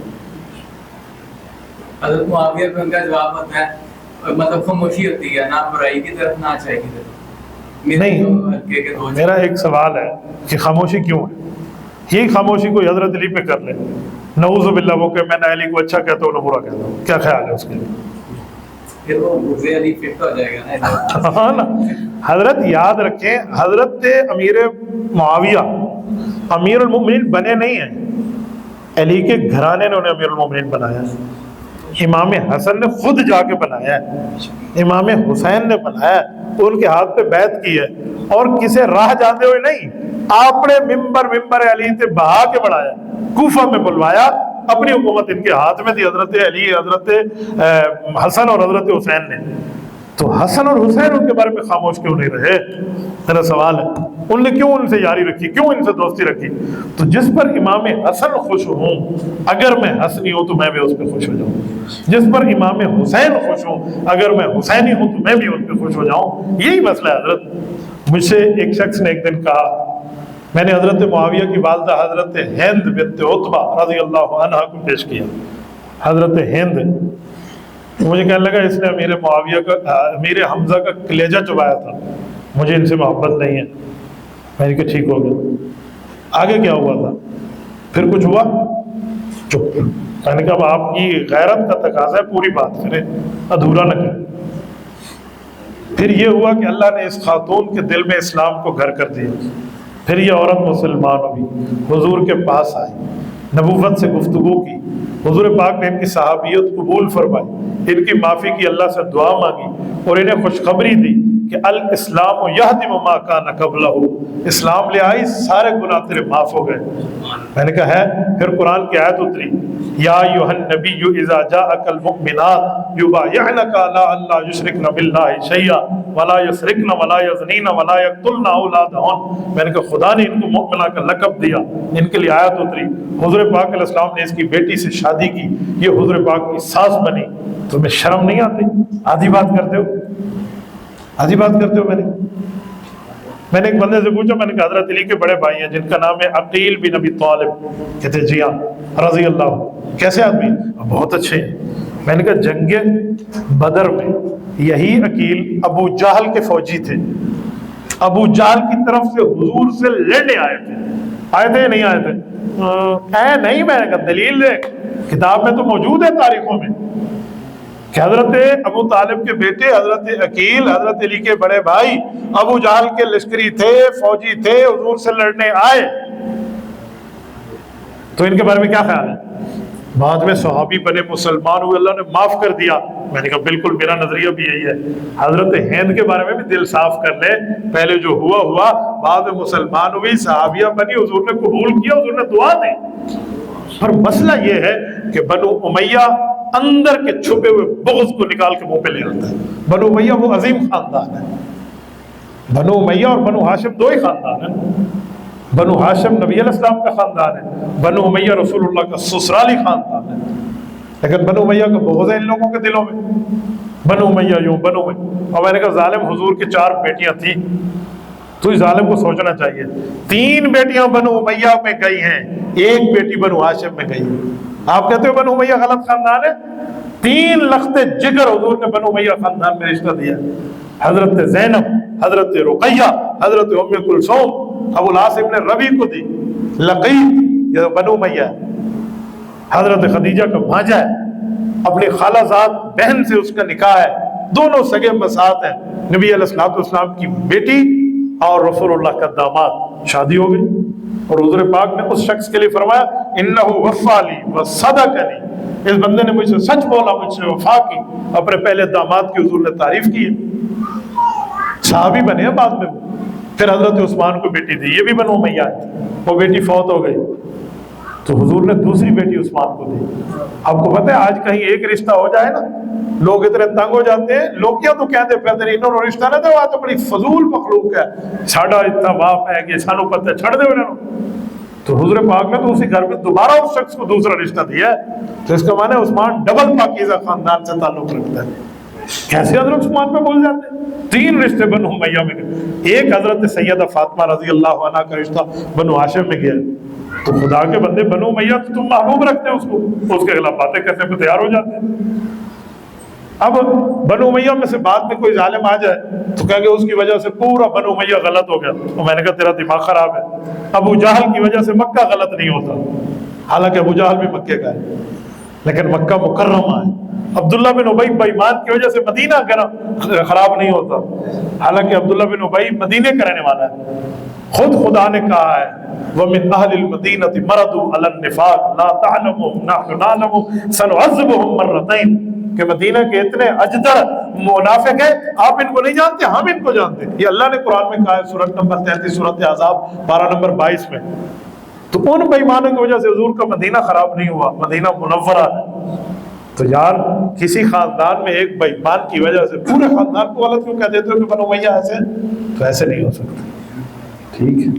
S9: حضرت معاویہ پہ ان کا جواب ہوتا ہے مطلب خاموشی ہوتی ہے، نہ برائی کی طرف نہ اچھائی کی طرف.
S1: نہیں، میرا ایک سوال ہے کہ خاموشی کیوں ہے؟ یہی خاموشی کوئی حضرت علی پہ کر لے، نعوذ باللہ، وہ کہ میں نے علی کو اچھا کہتا ہوں نہ برا کہتا ہوں، کیا خیال ہے اس کے لیے؟
S9: پھر وہ غزے علی فٹ ہو جائے گا
S1: ہاں نا. حضرت یاد رکھیں، حضرت امیر معاویہ امیر المومنین بنے نہیں ہیں، علی کے گھرانے نے انہیں امیر المومنین بنایا ہے. امام حسن نے خود جا کے بنایا ہے، امام حسین نے بنایا ہے، ان کے ہاتھ پہ بیعت کی ہے، اور کسے راہ جاتے ہوئے نہیں، آپ نے ممبر علی تے بہا کے بڑھایا، کوفہ میں بلوایا. اپنی حکومت ان کے ہاتھ میں تھی، حضرت علی، حضرت حسن اور حضرت حسین نے. تو حسن اور حسین ان کے بارے میں خاموش کیوں نہیں رہے؟ میرا سوال ہے ان نے کیوں ان سے یاری رکھی، کیوں ان سے دوستی رکھی؟ تو جس پر امام حسن خوش ہوں، اگر میں حسنی ہوں تو میں بھی اس پہ خوش ہو جاؤں. جس پر امام حسین خوش ہوں، اگر میں حسینی ہوں تو میں بھی ان پہ خوش ہو جاؤں. یہی مسئلہ ہے حضرت. مجھ سے ایک شخص نے ایک دن کہا، میں نے حضرت معاویہ کی والدہ حضرت ہند بنت عتبہ رضی اللہ عنہ کو پیش کیا. حضرت ہند مجھے کہنے لگا اس نے امیر معاویہ کا امیر حمزہ کا کلیجہ چبایا تھا، مجھے ان سے محبت نہیں ہے۔ میں نے کہا ٹھیک ہو گیا۔ آگے کیا ہوا تھا؟ پھر کچھ ہوا؟ چپ۔ میں نے کہا اب آپ کی غیرت کا تقاضا ہے پوری بات کریں، ادھورا نہ کریں۔ پھر یہ ہوا کہ اللہ نے اس خاتون کے دل میں اسلام کو گھر کر دیا۔ پھر یہ عورت مسلمان ہوئی، حضور کے پاس آئی، نبوت سے گفتگو کی، حضور پاک نے ان کی صحابیت قبول فرمائی، ان کی معافی کی، اللہ سے دعا مانگی اور انہیں خوشخبری دی کہ الاسلام یہدم ما کان قبلہ، اسلام لے آئی سارے گناہ تیرے معاف ہو گئے۔ میں نے کہا ہے۔ پھر قرآن کی آیت اتری، یا ایھا النبی اذا جاءک المؤمنات یبایعنک علی ان لا یشرکن باللہ شیئا ولا یسرقن ولا یزنین ولا یقتلن اولادہن۔ میں نے کہا خدا نے ان کو مؤمنہ کا لقب دیا، ان کے لیے آیت اتری۔ حضور پاک علیہ السلام نے اس کی بیٹی سے شادی کی، یہ حضور پاک کی ساس بنی۔ تمہیں شرم نہیں آتی؟ آدھی بات کرتے ہو، آدھی بات کرتے ہو۔ میں نے ایک بندے سے پوچھا، میں نے کہا حضرت علی کے بڑے بھائی ہیں جن کا نام ہے عقیل بن ابی طالب، کہتے جی ہاں رضی اللہ، کیسے آدمی؟ بہت اچھے ہیں۔ میں نے کہا جنگ بدر میں یہی عقیل ابو جہل کے فوجی تھے، ابو جہل کی طرف سے حضور سے لڑنے آئے تھے یا نہیں آئے تھے؟ نہیں۔ میں نے کہا دلیل دے، کتاب میں تو موجود ہے تاریخوں میں کہ حضرت ابو طالب کے بیٹے حضرت عقیل حضرت علی کے بڑے بھائی ابو جہل کے لشکری تھے، فوجی تھے، حضور سے لڑنے آئے۔ تو ان کے بارے میں کیا خیال ہے؟ بعد میں صحابی بنے، مسلمان ہوئے، اللہ نے معاف کر دیا۔ میں نے کہا بالکل میرا نظریہ بھی یہی ہے۔ حضرت ہند کے بارے میں بھی دل صاف کر لے، پہلے جو ہوا، بعد میں مسلمان ہوئی، صحابیہ بنی، حضور نے قبول کیا، حضور نے دعا دی۔ پر مسئلہ یہ ہے کہ بنو امیہ اندر کے چھپے ہوئے بغض کو نکال کے منہ پہ لے آتا ہے۔ بنو امیہ وہ عظیم خاندان ہے، بنو امیہ اور بنو ہاشم دو ہی خاندان ہیں۔ بنو ہاشم نبی علیہ السلام کا خاندان ہے، بنو امیہ رسول اللہ کا سسرالی خاندان ہے، لیکن بنو امیہ کا بغض ہے ان لوگوں کے دلوں میں۔ بنو امیہ یوں، بنو امیہ۔ اور میں نے کہا ظالم حضور کی 4 بیٹیاں تھیں، تو اس ظالم کو سوچنا چاہیے 3 بیٹیاں بنو امیہ میں گئی ہیں، 1 بیٹی بنو ہاشم میں گئی ہے۔ آپ کہتے ہو بنو امیہ غلط خاندان ہے؟ 3 لخت جگر حضور نے بنو امیہ خاندان میں رشتہ دیا۔ حضرت زینب، حضرت رقیہ، حضرت ام کلثوم ابو العاص ابن ربیع کو دی۔ لقیط یہ بنو امیہ، حضرت خدیجہ کا بھانجا ہے، اپنی خالہ زاد بہن سے اس کا نکاح ہے، دونوں سگے مسات ہیں۔ نبی علیہ السلام کی بیٹی اور رسول اللہ کا داماد، شادی ہو گئی۔ اور حضور پاک نے اس شخص کے لیے فرمایا انہ وفا لی وصدقنی، اس بندے نے مجھ سے سچ بولا، مجھ سے وفا کی۔ اپنے پہلے داماد کی حضور نے تعریف کی ہے، صحابی بنے ہیں بعد میں۔ پھر حضرت عثمان کو بیٹی دی، یہ بھی بنو امیہ ہے، وہ بیٹی فوت ہو گئی تو حضور نے دوسری بیٹی عثمان کو دی۔ آپ کو پتہ ہے آج کہیں ایک رشتہ ہو جائے نا، لوگ اتنے تنگ ہو جاتے ہیں، لوگ کیا تو کہتے پھرتے انہوں نے رشتہ نہ دے، وہ تو بڑی فضول مخلوق ہے، ساڈا اتنا باپ ہے کہ سانو پتہ چھڑ دے انہوں۔ تو حضور پاک نے تو اسی گھر میں دوبارہ اس شخص کو دوسرا رشتہ دیا ہے، تو اس کا معنی ہے عثمان ڈبل پاکیزہ خاندان سے تعلق رکھتا ہے۔ کیسے حضرت عثمان پہ بول جاتے ہیں؟ 3 رشتے بنو امیہ میں گئے، ایک حضرت سیدہ فاطمہ رضی اللہ عنہ کا رشتہ بنو ہاشم میں گیا۔ تو خدا کے بندے بنو امیہ تو تم محبوب رکھتے ہیں اس کو، اس کے خلاف باتیں کرنے پہ تیار ہو جاتے ہیں۔ اب بنو امیہ میں سے بعد میں کوئی ظالم آ جائے تو کہیں گے اس کی وجہ سے پورا بنو امیہ غلط ہو گیا۔ تو میں نے کہا تیرا دماغ خراب ہے، ابو جہل کی وجہ سے مکہ غلط نہیں ہوتا، حالانکہ ابو جہل بھی مکے کا ہے، لیکن مکہ مکرمہ ہے۔ عبداللہ بن ابی بے ایمان کی وجہ سے مدینہ خراب نہیں ہوتا، حالانکہ عبداللہ بن ابی مدینے کا رہنے والا ہے۔ خود خدا نے کہا ہے وَمِنْ أَهْلِ الْمَدِينَةِ مَرَضُوا عَلَى النِّفَاقِ لَا تَعْلَمُهُمْ نَحْنُ نَعْلَمُهُمْ سَنُعَذِّبُهُمْ مَرَّتَيْنِ، کہ مدینہ کے اتنے اجدر منافق ہیں، آپ ان کو نہیں جانتے، ہم ان کو جانتے۔ یہ اللہ نے قرآن میں کہا ہے سورۃ نمبر 33 سورۃ احزاب 12 نمبر 22 میں۔ تو ان بے ایمانوں کی وجہ سے حضور کا مدینہ خراب نہیں ہوا، مدینہ منورہ ہے۔ تو یار کسی خاندان میں ایک بے ایمان کی وجہ سے پورے خاندان کو غلط کیوں کہہ دیتے ہو کہ بنو امیہ ایسے ہیں؟ تو ایسے نہیں ہو سکتا۔ ٹھیک ہے،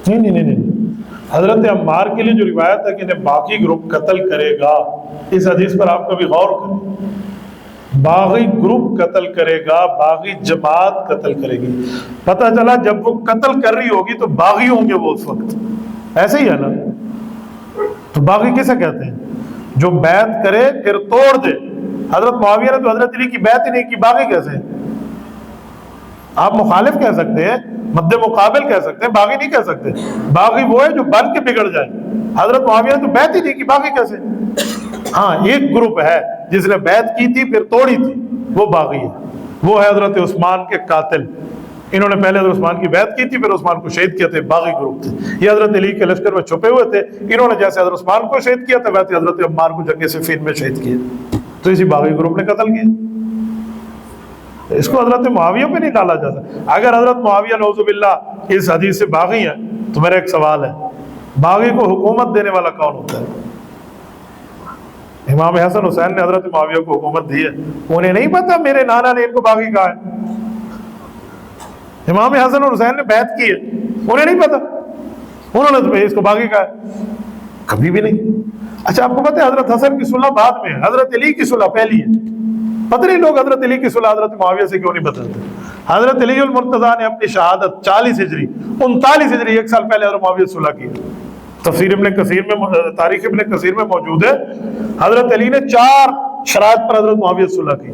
S1: نہیں حضرت عمار کے لیے جو روایت ہے کہ انہیں باقی گروپ قتل کرے گا، اس حدیث پر آپ کبھی غور کریں۔ باغی گروپ قتل کرے گا، باغی جماعت قتل کرے گی. پتہ چلا جب وہ قتل کر رہی ہوگی تو باغی ہوں گے وہ اس وقت. ایسے ہی ہے نا. تو باغی کسے کہتے ہیں؟ جو بیعت کرے پھر توڑ دے. حضرت معاویہ نے تو حضرت علی کی بیعت ہی نہیں کی، باغی کیسے؟ آپ مخالف کہہ سکتے ہیں، مد مقابل کہہ سکتے ہیں، باغی نہیں کہہ سکتے. باغی وہ ہے جو بن کے بگڑ جائے. حضرت معاویہ نے تو بیعت ہی نہیں کی، باغی کیسے؟ ہاں ایک گروپ ہے جس نے بیعت کی تھی پھر توڑی تھی، وہ باغی ہے. وہ ہے حضرت عثمان کے قاتل. انہوں نے پہلے حضرت عثمان کی بیعت کی تھی، پھر عثمان کو شہید کیا تھے. باغی گروپ تھے یہ. حضرت علی کے لشکر میں چھپے ہوئے تھے. انہوں نے جیسے حضرت عثمان کو شہید کیا تھا ویسے حضرت عمار کو جنگ صفین میں شہید کیا. تو اسی باغی گروپ نے قتل کیا. اس کو حضرت معاویہ پہ نہیں ڈالا جاتا. اگر حضرت معاویہ نعوذ باللہ اس حدیث سے باغی ہیں تو میرا ایک سوال ہے، باغی کو حکومت دینے والا کون ہوتا ہے؟ امام حسن حسین نے حضرت معاویہ کو حکومت دی ہے. انہیں نہیں پتا میرے نانا نے ان کو باغی کہا ہے. امام حسن اور حسین نے بیعت کی ہے، انہیں نہیں پتا، انہوں نے اس کو باغی کہا ہے؟ کبھی بھی نہیں. اچھا آپ کو پتا ہے حضرت حسن کی صلح بعد میں ہے، حضرت علی کی صلح پہلی ہے. پتہ نہیں لوگ حضرت علی کی صلح حضرت معاویہ سے کیوں نہیں بدلتے. حضرت علی المرتضیٰ نے اپنی شہادت 40 ہجری 39 ہجری ایک سال پہلے حضرت معاویہ سے صلح کی. تفسیر ابن کثیر میں، تاریخ ابن کثیر میں موجود ہے. حضرت علی نے 4 شرائط پر حضرت معاویہ سے صلح کی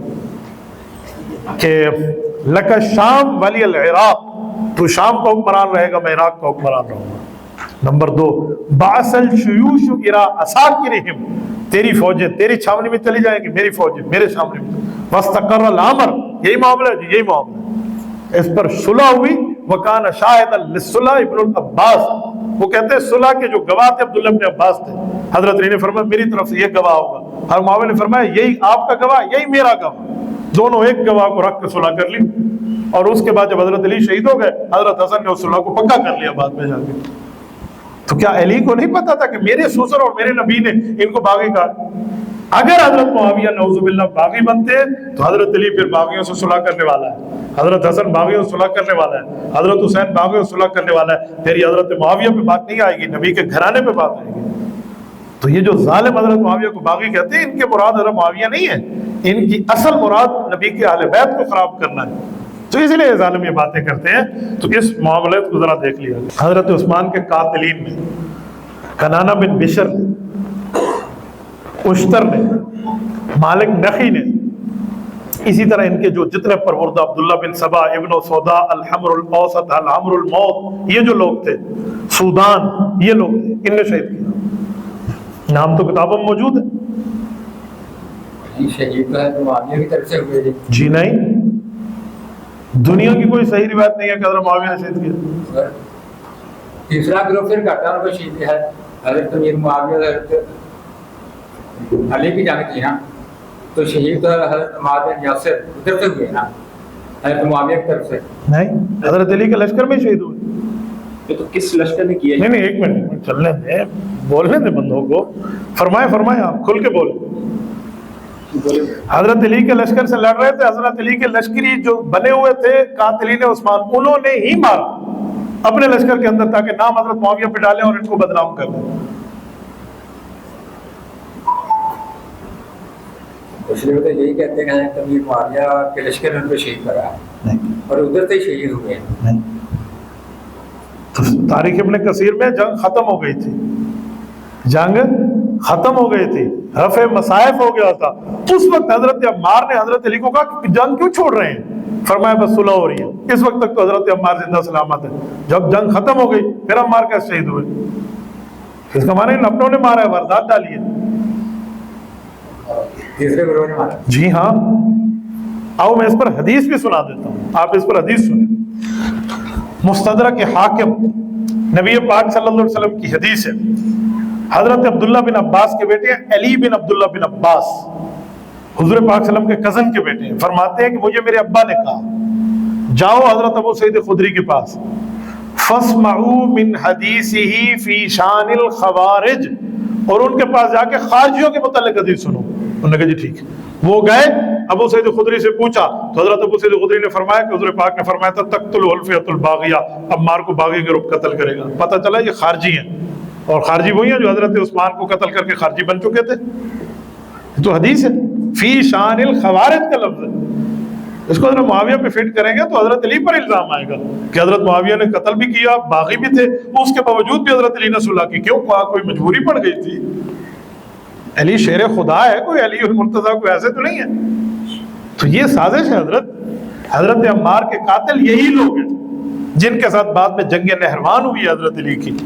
S1: کہ لک شام ولی العراق، تو شام کا حکمران رہے گا، میں عراق کا حکمران رہوں گا. نمبر 2 بعث الشیوش الی اساکرہم، تیری فوجیں تیری چھاونی میں چلی جائیں گی، میری فوجیں میرے چھاونی میں. واستقر الامر، یہی معاملہ ہے جی، یہی معاملہ ہے. اس پر صلح ہوئی. وکان شاہدا للصلح ابن العباس، وہ کہتے ہیں صلح کے جو گواہ تھے عبداللہ ابن عباس تھے. حضرت علی نے فرمایا میری طرف سے یہ گواہ ہوگا، اور معاویہ نے فرمایا یہی آپ کا گواہ، یہی میرا گواہ. دونوں ایک گواہ کو رکھ کے صلح کر لی. اور اس کے بعد جب حضرت علی شہید ہو گئے، حضرت حسن نے اس صلح کو پکا کر لیا بعد میں جا کے. تو کیا علی کو نہیں پتا تھا کہ میرے سسر اور میرے نبی نے ان کو باغی کہا؟ اگر حضرت معاویہ نعوذ باللہ باغی بنتے تو حضرت علی پھر باغیوں سے صلح کرنے والا ہے، حضرت حسن باغیوں سے صلح کرنے والا ہے، حضرت حسین باغیوں سے صلح کرنے والا ہے. پھر یہ حضرت معاویہ پہ بات نہیں آئے گی، نبی کے گھرانے پہ بات آئے گی. تو یہ جو ظالم حضرت معاویہ کو باغی کہتے ہیں، ان کے مراد حضرت معاویہ نہیں ہے، ان کی اصل مراد نبی کے اہل بیت کو خراب کرنا ہے. تو اس لیے ظالم یہ باتیں کرتے ہیں. تو اس معاملے کو ذرا دیکھ لیا. حضرت عثمان کے قاتلین میں کنانہ بن بشر نے، اشتر نے، مالک نخی نے، اسی طرح ان کے جو جتنے پروردہ عبداللہ بن سبا، ابن سودا، الحمر الاوسط، الحمر الموت، یہ جو لوگ تھے، سودان، یہ لوگ تھے، ان نے شہید کیا. نام تو کتابوں میں موجود ہے.
S2: شہید تو معاویہ کی طرف سے ہوئے
S1: جی نہیں، دنیا کی کوئی صحیح روایت نہیں ہے کہ حضرت معاویہ نے شہید کیا.
S2: تیسرا گروپ پھر گھٹا کو شہید ہے حضرت امیر معاویہ حضرت علی کی جانب کی نا، تو شہید حضرت معاویہ بن یاسر ادھر سے ہوئے نا، حضرت معاویہ کی طرف سے نہیں.
S1: حضرت علی کے لشکر میں شہید ہوئے.
S4: تو کس لشکر نے کیا؟
S1: نہیں ایک منٹ چلنے دیں، بولنے دیں بندوں کو. فرمائیں آپ کھل کے بولیں. حضرت علی کے لشکر سے لڑ رہے تھے. حضرت علی کے لشکری جو بنے ہوئے تھے قاتلین عثمان، انہوں نے ہی مارا اپنے لشکر کے اندر تاکہ نام حضرت معاویہ پہ ڈالیں اور ان کو بدنام کر دیں.
S2: کچھ لوگ تو یہی کہتے ہیں کہ امیر معاویہ کے لشکر نے ان کو شہید کرا اور ادھر سے شہید ہوئے ہیں.
S1: تو تاریخ ابن کثیر میں جنگ ختم ہو گئی تھی، جنگ ختم ہو گئی تھی، رفع مصائف ہو گیا تھا. اس وقت حضرت عمار نے حضرت علی کو کہا کہ جنگ کیوں چھوڑ رہے ہیں؟ فرمایا بس صلح ہو رہی ہے. اس وقت تک تو حضرت عمار زندہ سلامت ہے. جب جنگ ختم ہو گئی پھر عمار کیسے شہید ہوئے؟ اس کا معنی اپنوں نے مارا ہے، واردات ڈالی ہے.
S2: تیسرے گروہ نے مارا.
S1: جی ہاں، آؤ میں اس پر حدیث بھی سنا دیتا ہوں، آپ اس پر حدیث سنیں. مستدرک حاکم، نبی پاک صلی اللہ علیہ وسلم کی حدیث ہے. حضرت عبداللہ بن عباس کے بیٹے ہیں علی بن عبداللہ بن عباس، حضور پاک صلی اللہ علیہ وسلم کے کزن کے بیٹے ہیں. فرماتے ہیں کہ مجھے میرے ابا نے کہا جاؤ حضرت ابو سعید خدری کے پاس، فاسمعوا من حدیثہ فی شان الخوارج، اور ان کے پاس جا کے خارجیوں کے متعلق حدیث سنو. انہوں نے کہا جی ٹھیک. وہ گئے، ابو سعید خدری سے پوچھا تو حضرت ابو سعید خدری نے فرمایا کہ حضور پاک نے فرمایا تھا تقتل الفیۃ الباغیہ، عمار کو باغی گروپ قتل کرے گا. پتہ چلا یہ خارجی ہیں، اور خارجی وہی ہیں جو حضرت عثمان کو قتل کر کے خارجی بن چکے تھے. تو حدیث ہے. فی شان الخوارج کا لفظ ہے، اس کو حضرت معاویہ پہ فٹ کریں گے تو حضرت علی پر الزام آئے گا کہ حضرت معاویہ نے قتل بھی کیا، باغی بھی تھے، اس کے باوجود بھی حضرت علی نے صلح کی. کیوں؟ کوئی مجبوری پڑ گئی تھی. علی شیر خدا ہے، کوئی علی المرتضیٰ کوئی ایسے تو نہیں ہے. تو یہ سازش ہے حضرت عمار کے قاتل یہی لوگ ہیں جن کے ساتھ بعد میں جنگ نہروان ہوئی حضرت علی کی،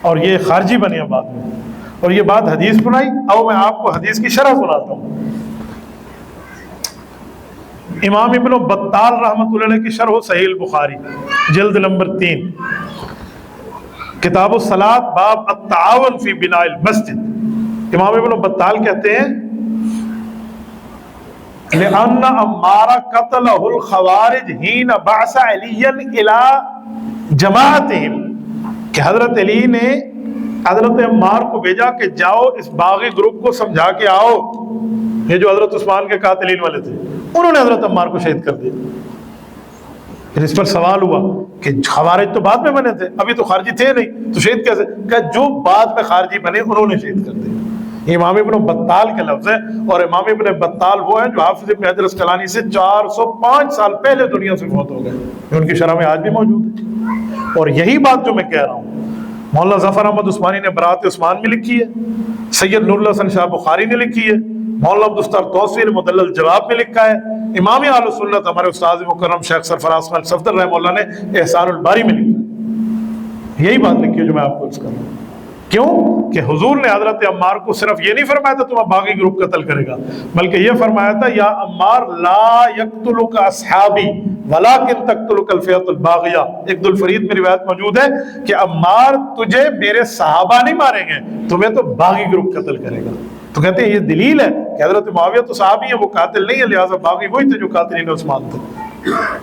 S1: اور یہ خارجی بنے بعد میں. اور یہ بات حدیث سنائی، اور میں آپ کو حدیث کی شرح سناتا ہوں. امام ابن بطال رحمۃ اللہ علیہ کی شرح صحیح البخاری جلد نمبر 3 کتاب الصلاۃ باب التعاون فی بناء المسجد. امام ابن بطال کہتے ہیں لأن عمار قتلہ الخوارج حین بعث علی الی جماعتہم، کہ حضرت علی نے حضرت عمار کو بھیجا کہ جاؤ اس باغی گروپ کو سمجھا کے آؤ. یہ جو حضرت عثمان کے قاتلین والے تھے انہوں نے حضرت عمار کو شہید کر دیا. پھر اس پر سوال ہوا کہ خوارج تو بعد میں بنے تھے، ابھی تو خارجی تھے نہیں، تو شہید کیسے؟ کہ جو بعد میں خارجی بنے انہوں نے شہید کر دیا. یہ امام ابن بطال کے لفظ ہے، اور امام ابن بطال وہ ہیں جو حافظ ابن حجر اسقلانی سے 405 سال پہلے دنیا سے فوت ہو گئے، ان کی شرح میں آج بھی موجود ہے. اور یہی بات جو میں کہہ رہا ہوں مولانا ظفر احمد عثمانی نے برات عثمان میں لکھی ہے، سید نور الحسن شاہ بخاری نے لکھی ہے، مولانا عبدالستار توسوی نے مدلل جواب میں لکھا ہے، امام اہل سنت ہمارے استاد مکرم شیخ سرفراز خان صفدر رحمہ اللہ نے احسان الباری میں لکھا ہے. یہی بات لکھی ہے جو میں آپ کو عرض کر رہا ہوں. کیوں کہ حضور نے حضرت عمار کو صرف یہ نہیں فرمایا تھا تمہیں باغی گروپ قتل کرے گا، بلکہ یہ فرمایا تھا یا عمار لا یقتلک اصحابی ولکن تقتلک الفئۃ الباغیہ. عقد الفرید میں روایت موجود ہے کہ عمار تجھے میرے صحابہ نہیں ماریں گے، تمہیں تو باغی گروپ قتل کرے گا. تو کہتے ہیں یہ دلیل ہے کہ حضرت معاویہ تو صحابی ہیں، وہ قاتل نہیں ہے، لہٰذا باغی وہی تھے جو قاتلین عثمان تھے.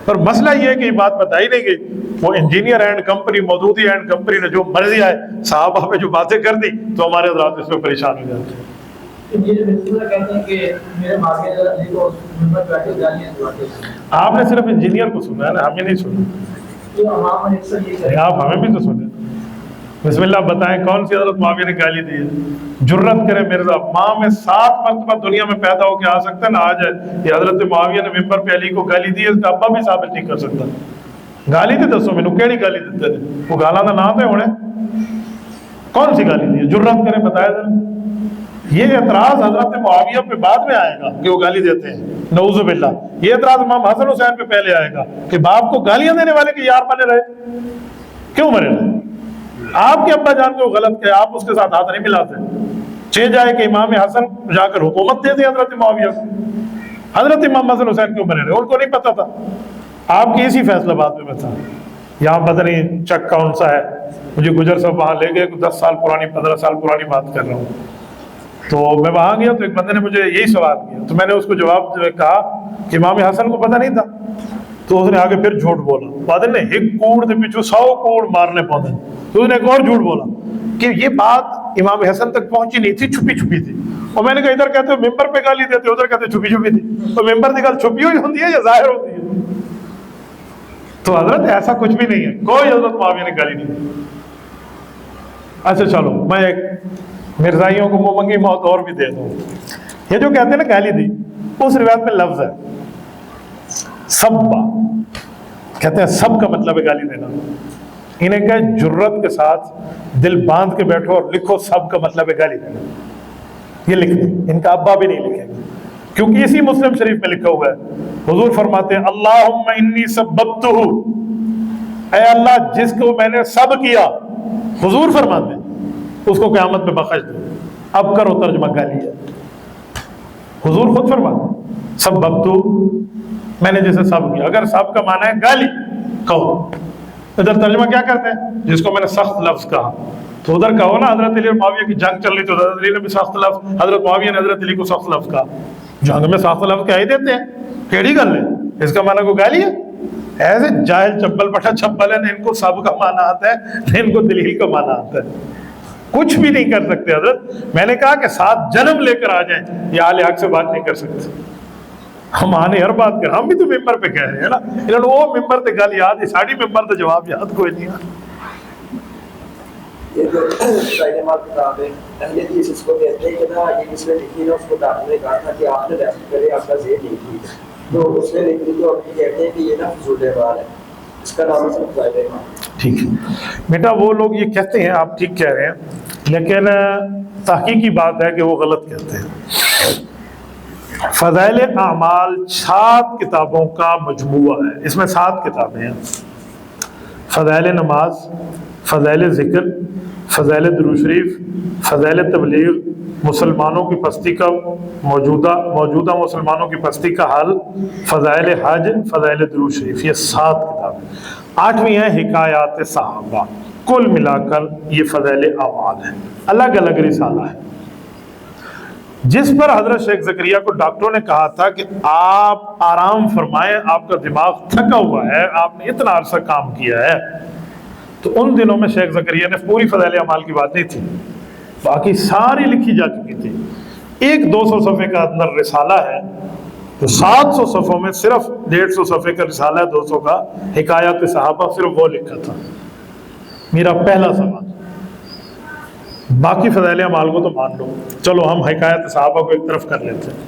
S1: پر مسئلہ یہ ہے کہ یہ بات بتائی نہیں گئی. وہ engineer and company Maududi and company نے جو مرضی آئے صحابہ پہ جو باتیں کر دی تو ہمارے حضرات اس پہ پریشان ہو جاتے ہیں. آپ نے صرف انجینئر کو سنا ہے نا، ہمیں نہیں سنا. آپ ہمیں بھی تو سنے. بسم اللہ بتائیں کون سی حضرت معاویہ نے گالی دی ہے؟ جرت کرے مرزا، ماں میں 7 مرتبہ دنیا میں پیدا ہو کے آ سکتا ہے نا، آ جائے کہ حضرت معاویہ نے ممبر پہ علی کو گالی دی ہے، اس کا ابا بھی ثابت نہیں کر سکتا. گالی تھی دسو مینوں کیڑی گالی دیتے ہیں؟ وہ گالاں دا نام تے ہونے کون سی گالی دی ہے؟ جرت کرے بتایا ذرا. یہ اعتراض حضرت معاویہ پہ بعد میں آئے گا کہ وہ گالی دیتے ہیں، نعوذ باللہ. یہ اعتراض امام حسن حسین پہ پہلے آئے گا کہ باپ کو گالیاں دینے والے کے یار بنے رہے. کیوں بنے رہے؟ آپ کے ابا جان کو غلط کہ آپ اس کے ساتھ ہاتھ نہیں ملاتے. چہ جائے کہ امام حسن جا کر حکومت دے دے حضرت معاویہ کو، حضرت امام حسن حسین کیوں بنے رہے؟ ان کو نہیں پتا تھا. آپ کی اسی فیصلہ بات میں تھا. یہاں پتہ نہیں چک کون سا ہے، مجھے گجر صاحب وہاں لے گئے، 10 سال پرانی 15 سال پرانی بات کر رہا ہوں. تو میں وہاں گیا تو ایک بندے نے مجھے یہی سوال کیا، تو میں نے اس کو جواب کہا کہ امام حسن کو پتہ نہیں تھا. تو اس نے آگے پھر جھوٹ بولا. بادل نے ایک کوڑ دے پیچھو 100 کوڑ مارنے پودے. تو اس نے ایک اور جھوٹ بولا کہ یہ بات امام حسن تک پہنچی نہیں تھی، چھپی چھپی تھی. اور میں نے کہا ادھر کہتے ہو ممبر پہ گالی دیتے، ادھر کہتے چھپی چھپی تھی. تو ممبر کی گل چھپی ہوئی ہوتی ہے یا ظاہر ہوتی ہے؟ تو حضرت ایسا کچھ بھی نہیں ہے، کوئی حضرت معاویہ نے گالی نہیں دی. اچھا چلو میں ایک مرزائیوں کو منہ منگی موت اور بھی دے دوں. یہ جو کہتے ہیں نا گالی دی، اس روایت میں لفظ ہے سبا، کہتے ہیں سب کا مطلب ہے گالی دینا. انہیں کہ جرت کے ساتھ دل باندھ کے بیٹھو اور لکھو سب کا مطلب ہے گالی دینا. یہ لکھ دیں، ان کا ابا بھی نہیں لکھے گا کیونکہ اسی مسلم شریف میں لکھا ہوا ہے. حضور فرماتے ہیں اللہم انی سببتہ، اے اللہ جس کو میں نے سب کیا، حضور فرماتے ہیں اس کو قیامت میں بخش دو. اب کرو ترجمہ گالی ہے. حضور خود فرماتے ہیں سببتہ، میں نے جسے سب کیا. اگر سب کا معنی ہے گالی کہو، ادھر ترجمہ کیا کرتے ہیں؟ جس کو میں نے سخت لفظ کہا. تو ادھر کہو نا حضرت علی اور معاویہ کی جنگ چل رہی تو حضرت علی نے بھی سخت لفظ، حضرت معاویہ نے حضرت علی کو سخت لفظ کہا. جنگ میں سخت لفظ کہہ ہی دیتے ہیں، کیڑی گل ہے؟ اس کا معنی کو گالی ہے؟ ایسے جاہل چپل پٹا چھپل ہے، نہ ان کو سب کا معنی آتا ہے نہ ان کو دلیل کا معنی آتا ہے. کچھ بھی نہیں کر سکتے حضرت. میں نے کہا کہ 7 جنم لے کر آ جائیں یہ اہل حق سے بات نہیں کر سکتے. ہم آنے ہر بات کر، ہم بھی تو ممبر پہ کہہ رہے ہیں نا. انہوں نے وہ ممبر تے گل یاد ہے، ساڑی ممبر تے جواب یاد کوئی نہیں.
S10: یہ جو سائنمات کتاب ہے اہل حدیث اس کو کہتے ہیں کہ نا یہ جس نے لکھی نا اس کو ڈاکٹر نے کہا تھا کہ آپ نے ریسٹ کرے آپ کا ذہن نہیں ٹھیک ہے تو اس نے لکھ لی تو اب یہ کہتے ہیں کہ یہ نا فضول اعمال ہے اس کا نام ہے فضائل اعمال.
S1: ٹھیک ہے بیٹا وہ لوگ یہ کہتے ہیں آپ ٹھیک کہہ رہے ہیں لیکن تحقیقی بات ہے کہ وہ غلط کہتے ہیں. فضائل اعمال 7 کتابوں کا مجموعہ ہے. اس میں 7 کتابیں ہیں. فضائل نماز، فضائل ذکر، فضائل درود شریف، فضائل تبلیغ، مسلمانوں کی پستی کا موجودہ مسلمانوں کی پستی کا حل، فضائل حج، فضائل درود شریف. یہ 7 کتابیں. 8ویں ہے حکایات صحابہ. کل ملا کر یہ فضائل اعمال ہیں. الگ الگ رسالہ ہے جس پر حضرت شیخ زکریا کو ڈاکٹروں نے کہا تھا کہ آپ آرام فرمائیں، آپ کا دماغ تھکا ہوا ہے، آپ نے اتنا عرصہ کام کیا ہے. تو ان دنوں میں شیخ زکریا نے پوری فضائل اعمال کی بات نہیں تھی، باقی ساری لکھی جا چکی تھی. ایک 200 صفحے کا اندر رسالہ ہے تو 700 صفحوں میں صرف 150 صفحے کا رسالہ ہے. 200 کا حکایات صحابہ صرف وہ لکھا تھا. میرا پہلا سوال، باقی فضائل اعمال کو تو مان لو، چلو ہم حکایت صحابہ کو ایک طرف کر لیتے ہیں،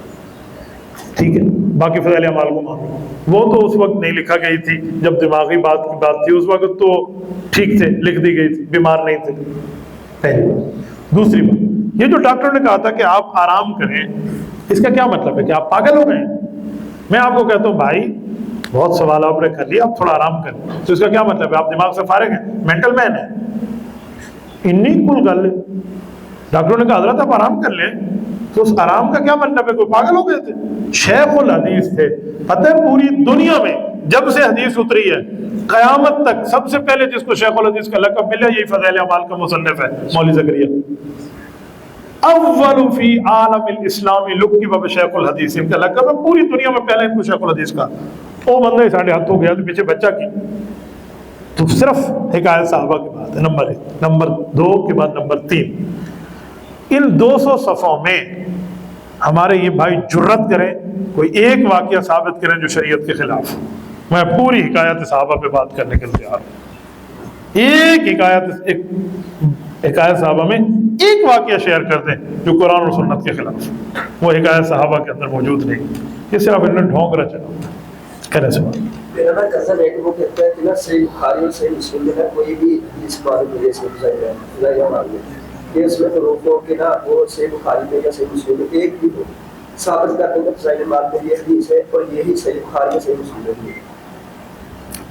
S1: ٹھیک ہے، باقی فضائل اعمال کو مان لو. وہ تو اس وقت نہیں لکھا گئی تھی جب دماغی بات کی بات تھی، اس وقت تو ٹھیک تھے، لکھ دی گئی تھی، بیمار نہیں تھے. پہلی بات. دوسری بات، یہ جو ڈاکٹر نے کہا تھا کہ آپ آرام کریں، اس کا کیا مطلب ہے کہ آپ پاگل ہو گئے ہیں؟ میں آپ کو کہتا ہوں بھائی بہت سوال آپ نے کر لیا، آپ تھوڑا آرام کریں. تو اس کا کیا مطلب ہے آپ دماغ سے فارغ ہیں، مینٹل مین ہیں؟ انی کل گل. ڈاکٹروں نے کہا حضرت آپ آرام کر لیں. تو اس آرام کا کیا مطلب ہے؟ کوئی پاگل ہو گئے تھے؟ شیخ الحدیث تھے. پتہ ہے پوری دنیا میں جب سے حدیث اتری ہے قیامت تک سب سے پہلے جس کو شیخ الحدیث کا لقب ملا یہی فضائل اعمال کا مصنف ہے، مولوی زکریا. اول فی عالم الاسلام لقب بشیخ الحدیث، ان کا لقب ہے پوری دنیا میں پہلے ان کو شیخ الحدیث کا. وہ بندہ ساڑھے ہاتھ ہو گیا تو پیچھے بچہ کی. تو صرف حکایت صحابہ کی بات ہے نمبر 1. نمبر 2 کے بعد نمبر 3، ان 200 صفحوں میں ہمارے یہ بھائی جرت کریں کوئی ایک واقعہ ثابت کریں جو شریعت کے خلاف. میں پوری حکایت صحابہ پہ بات کرنے کے لیے تیار ہوں. ایک حکایت صحابہ میں ایک واقعہ شیئر کر دیں جو قرآن اور سنت کے خلاف. وہ حکایت صحابہ کے اندر موجود نہیں. یہ صرف انہوں نے ڈھونگ رچا ہوتا ہے. کریں سوال.
S10: میرا نا کزن ایک وہ کہتا ہے کہ نا صحیح بخاری اور صحیح مسلم میں کوئی بھی حدیث بارے میں جیسے فضائل اعمال میں کہ اس میں تو روکو کہ نا وہ صحیح بخاری میں یا صحیح مسلم میں ایک بھی ہو ثابت کرتے ہیں کہ فضائل اعمال میں یہ حدیث ہے اور یہی صحیح بخاری یا صحیح مسلم میں ہے.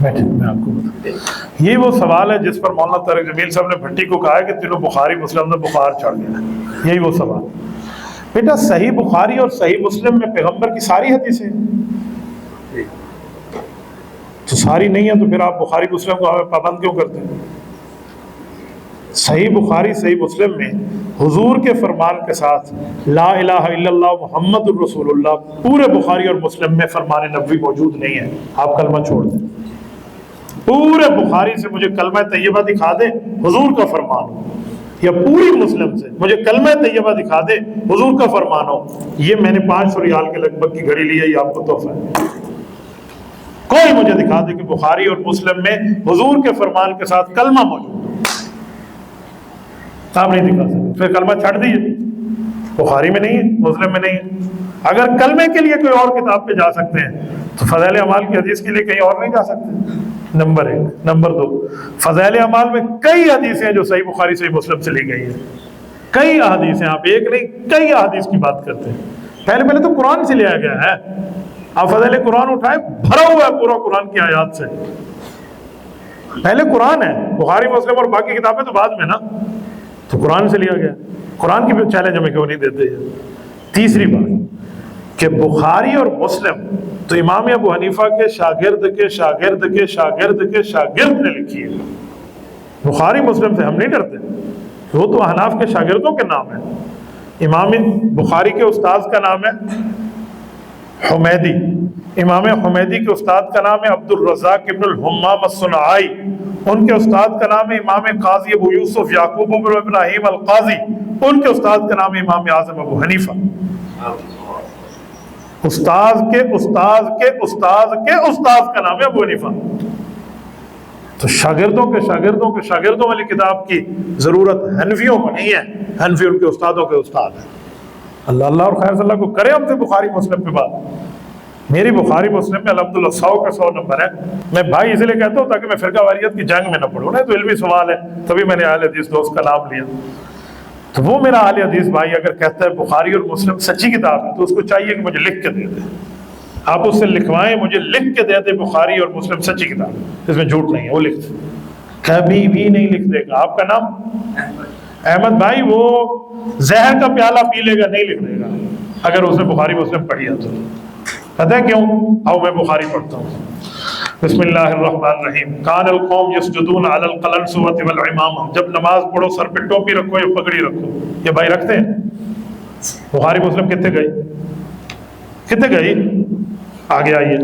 S1: میں آپ کو بتا، یہ وہ سوال ہے جس پر مولانا طارق جمیل صاحب نے بھٹی کو کہا ہے کہ تینوں بخاری مسلم میں بخار چڑھ گیا ہے. یہی وہ سوال. بیٹا صحیح بخاری اور صحیح مسلم میں پیغمبر کی ساری حدیثیں تو ساری نہیں ہے، تو پھر آپ بخاری مسلم کو ہمیں پابند کیوں کرتے ہیں؟ صحیح بخاری صحیح مسلم میں حضور کے فرمان کے ساتھ لا الہ الا اللہ محمد الرسول اللہ پورے بخاری اور مسلم میں فرمان نبوی موجود نہیں ہے. آپ کلمہ چھوڑ دیں. پورے بخاری سے مجھے کلمہ طیبہ دکھا دیں حضور کا فرمان ہو، یا پوری مسلم سے مجھے کلمہ طیبہ دکھا دے حضور کا فرمان ہو. یہ میں نے 500 ریال کے لگ بھگ کی گھڑی لی ہے، یہ آپ کو تحفہ ہے. کوئی مجھے دکھا دے کہ بخاری اور مسلم میں حضور کے فرمان کے ساتھ کلمہ موجود ہو. آپ نہیں دکھا سکتے، پھر کلمہ چھڑ دیجیے. بخاری میں نہیں ہے، مسلم میں نہیں ہے. اگر کلمے کے لیے کوئی اور کتاب پہ جا سکتے ہیں تو فضائل اعمال کی حدیث کے لیے کہیں اور نہیں جا سکتے. نمبر 1. نمبر 2، فضائل اعمال میں کئی حدیثیں ہیں جو صحیح بخاری صحیح مسلم سے لی گئی ہیں. کئی احادیث ہیں، آپ ایک نہیں کئی احادیث کی بات کرتے ہیں. پہلے تو قرآن سے لیا گیا ہے. آپ فضائل قرآن اٹھائیں، بھرا ہوا ہے پورا قرآن کی آیات سے. پہلے قرآن ہے، بخاری مسلم اور باقی کتابیں تو بعد میں نا. تو قرآن سے لیا گیا. قرآن کی چیلنج ہمیں کیوں نہیں دیتے؟ تیسری بات کہ بخاری اور مسلم تو امام ابو حنیفہ کے شاگرد کے شاگرد کے شاگرد کے شاگرد نے لکھی ہے. بخاری مسلم سے ہم نہیں ڈرتے، وہ تو احناف کے شاگردوں کے نام ہیں. امام بخاری کے استاد کا نام ہے حمیدی. امام حمیدی کے استاد کا نام ہے عبد الرزاق ابن الحمام الصنعائی. ان کے استاد کا نام ہے امام قاضی ابو یوسف یعقوب ابن ابراہیم القاضی. ان کے استاد کا نام ہے امام اعظم ابو حنیفہ. استاد کے استاد کے استاد کے استاد کا نام ہے ابو حنیفہ. تو شاگردوں والی کتاب کی ضرورت حنفیوں کو نہیں ہے، حنفی ان کے استادوں کے استاد ہیں۔ اللہ اور خیر صلی اللہ کو کرے ہم سے بخاری مسلم پہ بات۔ میری بخاری مسلم میں الحمدللہ 100 کا 100 نمبر ہے۔ میں بھائی اس لیے کہتا ہوں تاکہ میں فرقہ واریت کی جنگ میں نہ پڑھوں، نہیں تو علمی سوال ہے، تبھی میں نے اہل حدیث دوست کا نام لیا۔ تو وہ میرا اہل حدیث بھائی اگر کہتا ہے بخاری اور مسلم سچی کتاب ہے تو اس کو چاہیے کہ مجھے لکھ کے دے دے، آپ اس سے لکھوائیں، مجھے لکھ کے دے دے بخاری اور مسلم سچی کتاب ہے، اس میں جھوٹ نہیں ہے، وہ لکھ دے، کبھی بھی نہیں لکھ دے گا۔ آپ کا نام احمد بھائی، وہ زہر کا پیالہ پی لے گا، نہیں لکھ دے گا اگر اس نے بخاری مسلم پڑھی ہے تو۔ پتہ ہے کیوں؟ آؤ میں بخاری پڑھتا ہوں۔ بسم اللہ الرحمن الرحیم۔ کان القوم یسجدون علی القلنسوۃ والعمامہ، جب نماز پڑھو سر پہ ٹوپی رکھو یا پگڑی رکھو۔ یہ بھائی رکھتے ہیں؟ بخاری مسلم کتنے گئی؟ آگے آئیے،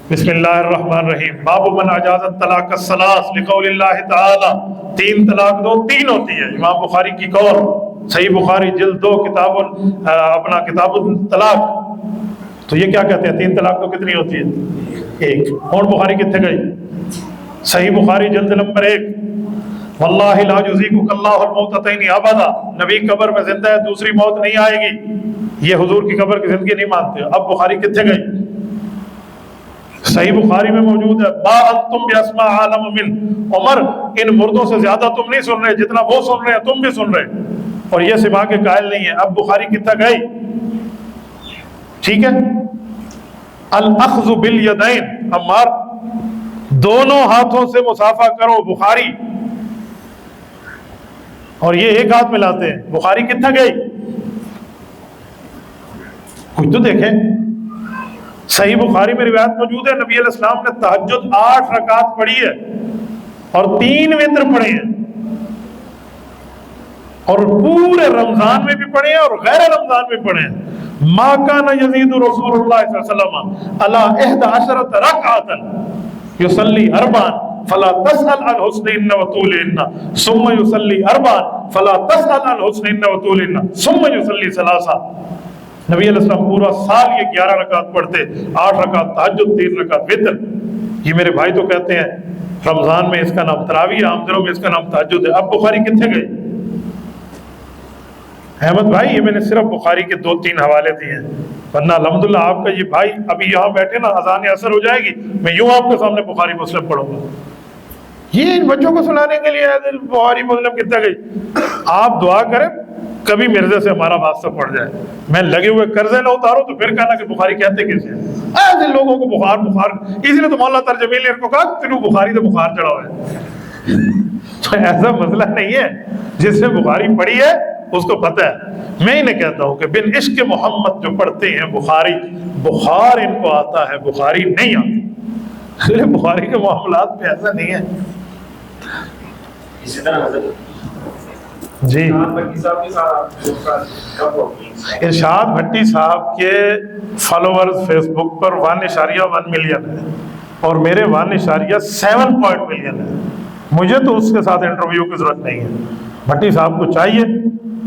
S1: بسم اللہ الرحمن الرحیم۔ باب من اجاز الطلاق الثلاث لقول اللہ تعالی، 3 طلاق دو 3 ہوتی ہے، امام بخاری کی قول، صحیح بخاری جلد 2 کتاب الطلاق۔ تو یہ کیا کہتے ہیں 3 طلاق تو کتنی ہوتی ہے؟ 1۔ اور بخاری کتنے گئی؟ صحیح بخاری جلد نمبر 1، واللہ لا یذیقک اللہ الموتتین ابدا، نبی قبر میں زندہ ہے، دوسری موت نہیں آئے گی، یہ حضور کی قبر کی زندگی نہیں مانتے۔ اب بخاری کتنے گئی؟ صحیح بخاری میں موجود ہے، ما انتم باسماء عالم من، عمر ان مردوں سے زیادہ تم نہیں سن رہے، جتنا وہ سن رہے ہیں تم بھی سن رہے، اور یہ سما کے قائل نہیں ہے۔ اب بخاری کتنا گئی؟ ٹھیک ہے، الاخذ بالیدین، عمار دونوں ہاتھوں سے مصافحہ کرو، بخاری، اور یہ ایک ہاتھ ملاتے ہیں، بخاری کتنا گئی؟ کچھ تو دیکھیں۔ صحیح بخاری میں روایت موجود ہے، نبی علیہ السلام نے تہجد 8 رکعت پڑھی ہے اور 3 وتر پڑھے ہیں، اور پورے رمضان میں بھی پڑھے ہیں اور غیر رمضان میں پڑھے ہیں۔ ما کان یزید رسول اللہ صلی اللہ علیہ وسلم علی 11 رکعۃ یصلی 4 فلا تسأل عن حسنهن وطولهن ثم يصلي 4 فلا تسأل عن حسنهن وطولهن ثم يصلي 3۔ نبی علیہ السلام پورا سال یہ 11 رکعت پڑھتے، 8 رکعت تہجد، 3 رکعت وتر۔ یہ میرے بھائی تو کہتے ہیں رمضان میں اس کا نام تراویح، عام دنوں میں اس کا نام تہجد ہے۔ اب بخاری کتنے گئی؟ احمد بھائی یہ میں نے صرف بخاری کے 2-3 حوالے دیے ہیں، ورنہ الحمدللہ آپ کا یہ بھائی ابھی یہاں بیٹھے نا، اذان اثر ہو جائے گی، میں یوں آپ کے سامنے بخاری مسلم پڑھوں گا۔ یہ ان بچوں کو سنانے کے لیے بخاری مسلم کتنا گئی؟ آپ دعا کریں کبھی مرزے سے ہمارا واسطہ پڑ جائے، میں لگے ہوئے قرضے نہ اتارو تو پھر کہنا کہ بخاری کہتے کیسے ہیں؟ ایسے لوگوں کو بخار، اسی لیے تو مولانا ترجمیل نے ان کو کہا تینوں بخاری سے بخار چڑھا ہوا ہے۔ تو ایسا مسئلہ نہیں ہے، جس نے بخاری پڑھی ہے اس کو پتہ ہے۔ میں انہیں کہتا ہوں کہ بن عشق محمد جو پڑھتے ہیں بخاری، بخار ان کو آتا ہے، بخاری نہیں آتی، اس لیے بخاری کے معاملات پہ ایسا نہیں ہے۔
S4: اسی طرح
S1: جی ارشاد بھٹی صاحب کے فالوورز فیس بک پر 1.1 ملین ہے اور میرے 1.7 ملین ہے۔ مجھے تو اس کے ساتھ انٹرویو کی ضرورت نہیں ہے، بھٹی صاحب کو چاہیے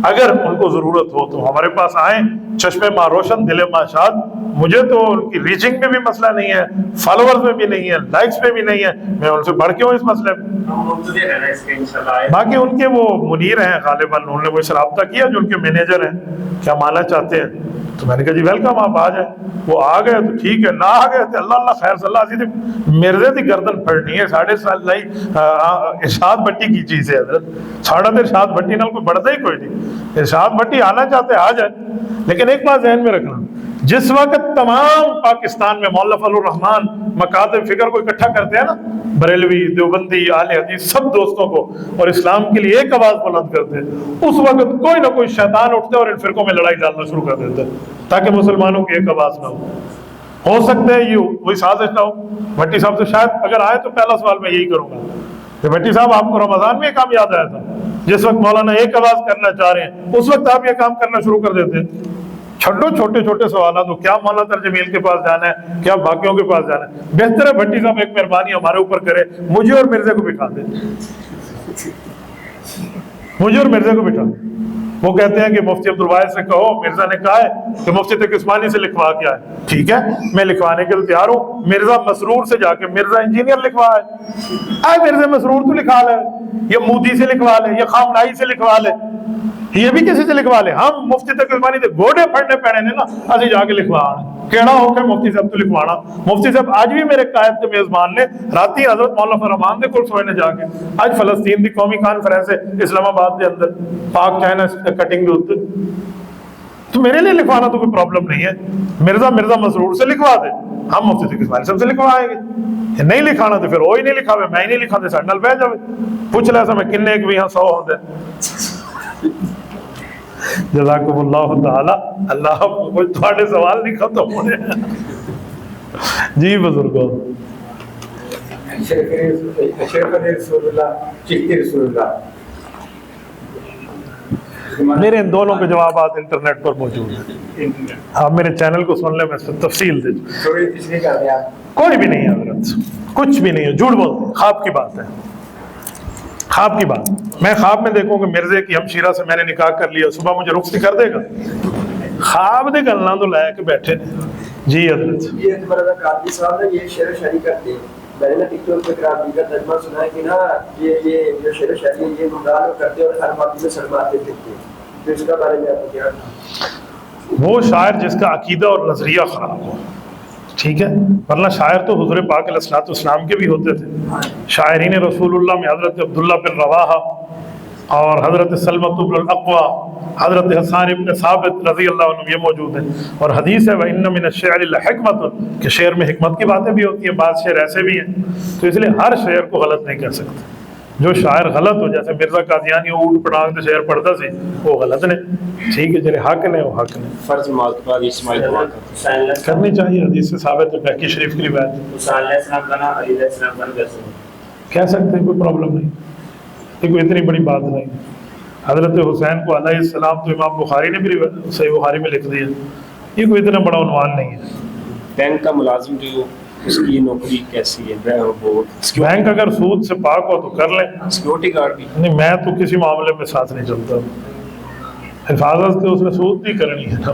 S1: اگر ان کو ضرورت ہو تو ہمارے پاس آئیں، چشمے ماں روشن دل ماں شاد۔ مجھے تو ان کی ریچنگ میں بھی مسئلہ نہیں ہے، فالوورز میں بھی نہیں ہے، لائکس میں بھی نہیں ہے، میں ان سے بڑھ کے ہوں اس مسئلے میں۔ باقی ان کے وہ منیر ہیں غالباً، انہوں نے وہ اس رابطہ کیا جو ان کے مینیجر ہیں، کیا مانا چاہتے ہیں، تو میں نے کہا جی ویلکم، آپ آ جائیں۔ وہ آ گئے تو ٹھیک ہے، نہ آ گئے تو اللہ اللہ خیر صلی اللہ علیہ وسلم، مرزے کی گردن پھڑنی ہے 3.5 ارشاد بھٹی کی چیز ہے حضرت، 3.5 ارشاد بھٹی نال کوئی بڑھتا ہی کوئی نہیں۔ ارشاد بھٹی آنا چاہتے آ جائیں، لیکن ایک بات ذہن میں رکھنا، جس وقت تمام پاکستان میں مولانا فضل الرحمان مکاتب فکر کو اکٹھا کرتے ہیں نا، بریلوی، دیوبندی، اہل حدیث، سب دوستوں کو، اور اسلام کے لیے ایک آواز بلند کرتے ہیں، اس وقت کوئی نہ کوئی شیطان اٹھتے اور ان فرقوں میں لڑائی ڈالنا شروع کر دیتے تاکہ مسلمانوں کی ایک آواز نہ ہو سکتا ہے یہ وہی سازش نہ ہو۔ بھٹی صاحب سے شاید اگر آئے تو پہلا سوال میں یہی کروں گا کہ بھٹی صاحب آپ کو رمضان میں یہ کام یاد آیا تھا؟ جس وقت مولانا ایک آواز کرنا چاہ رہے ہیں اس وقت آپ یہ کام کرنا شروع کر دیتے ہیں۔ چھوٹو چھوٹے چھوٹے سوالات ہو، کیا مولانا ترجمیل کے پاس جانا ہے، کیا باقیوں کے پاس جانا ہے؟ بہتر ہے بھٹی صاحب ایک مہربانی ہمارے اوپر کرے، مجھے اور مرزے کو بٹھا دیں، مجھے اور مرزے کو بٹھا دیں۔ وہ کہتے ہیں کہ مفتی عبدالواحد سے کہو مرزا نے کہا ہے کہ مفتی تقی عثمانی سے لکھوا کے آئے. ٹھیک ہے میں لکھوانے کے لیے تیار ہوں. مرزا مسرور سے جا کے مرزا انجینئر لکھوا ہے مرزا مسرور تو لکھوا لے, یا مودی سے لکھوا لے, یا خامنائی سے لکھوا لے, یہ بھی کسی سے لکھوا لے. ہم مفتی تقی عثمانی دے گوڑے پھڑنے پینے نے نا اسی جا کے لکھوا کیڑا ہو کے مفتی صاحب تو لکھوانا. مفتی صاحب آج بھی میرے قائد کے میزبان نے راتی حضرت مولانا فرمان دے کول سوئے نے جا کے آج فلسطین دی قومی کانفرنس ہے اسلام آباد دے اندر پاک چائنا کٹنگ دے اوتے, تو میرے لیے لکھوانا تو کوئی پرابلم نہیں ہے. مرزا مسرور سے لکھوا دے, ہم مفتی تقی عثمانی صاحب سے لکھوائیں گے. نہیں لکھانا تو پھر وہی نہیں لکھاوے, میں ہی نہیں لکھا ساڈے نال بہ جاوے. پوچھ لے سا میں کنے ایک بھی ہاں 100 ہوندے. جزاکم اللہ تعالی. اللہ کوئی تھوڑے سوال نہیں ختم ہونے. جی بزرگوں.
S2: اشرف رسول اللہ چشتی رسول اللہ,
S1: میرے ان دونوں کے جوابات انٹرنیٹ پر موجود ہیں. آپ میرے چینل کو سن لیں, میں اس پر تفصیل دے دوں.
S2: تھوڑی تشریح کر دیں آپ.
S1: کوئی بھی نہیں ہے حضرت, کچھ بھی نہیں ہے, جھوٹ بولتے ہیں. خواب کی بات ہے, خواب کی بات. میں خواب میں دیکھوں کہ مرزے کی ہمشیرہ سے میں نے نکاح کر لیا, صبح مجھے رخصتی کر دے گا؟ خواب دے گلنا تو لے کے بیٹھے نے. جی حضرت.
S10: یہ مرزا قادری صاحب نے یہ شعر و شاعری کرتے ہیں, میں نے ٹک ٹاک پہ قرآن کا ترجمہ سنا ہے کہ نا یہ جو شعر و شاعری یہ گمراہ لوگ کرتے ہیں اور ہر بات میں سرماتے پھرتے ہیں. تو اس کا بارے میں آپ کو کیا؟
S1: وہ شاعر جس کا عقیدہ اور نظریہ خراب ہو, ٹھیک ہے, ورنہ شاعر تو حضور پاک علیہ الصلوۃ والسلام کے بھی ہوتے تھے. شاعرین رسول اللہ میں حضرت عبداللہ بن رواحہ اور حضرت سلمۃ بن الاقویٰ, حضرت حسان ابن ثابت رضی اللہ عنہ یہ موجود ہیں. اور حدیث ہے وَإِنَّ مِنَ الشِّعْرِ لَحِکْمَةٌ کہ شعر میں حکمت کی باتیں بھی ہوتی ہیں, بعض شعر ایسے بھی ہیں. تو اس لیے ہر شعر کو غلط نہیں کہہ سکتے. جو شاعر غلط ہو, جیسے مرزا قادیانی اونٹ پڑانگ سے شعر پڑھتا سی, وہ غلط نے. ٹھیک ہے, جڑے حق نے وہ حق نے.
S4: فرض نماز کے بعد اجتماعی دعا
S1: کرنی چاہیے, حدیث سے ثابت ہے, بہقی شریف کی روایت ہے.
S5: موسیٰ علیہ السلام کا نام علی علیہ السلام کا نام
S1: کہہ سکتے ہیں, کوئی پرابلم نہیں, یہ کوئی اتنی بڑی بات نہیں. حضرت حسین کو علیہ السلام تو امام بخاری نے بھی صحیح بخاری میں لکھ دیا, یہ کوئی اتنا بڑا عنوان نہیں ہے.
S4: بینک کا ملازم جو اس کی نوکری کیسی ہے؟
S1: بینک اگر سود سے پاک ہو تو کر لیں.
S4: سیکورٹی گارڈ بھی
S1: نہیں, میں تو کسی معاملے میں ساتھ نہیں چلتا. حفاظت سے اس نے سود نہیں کرنی ہے نا.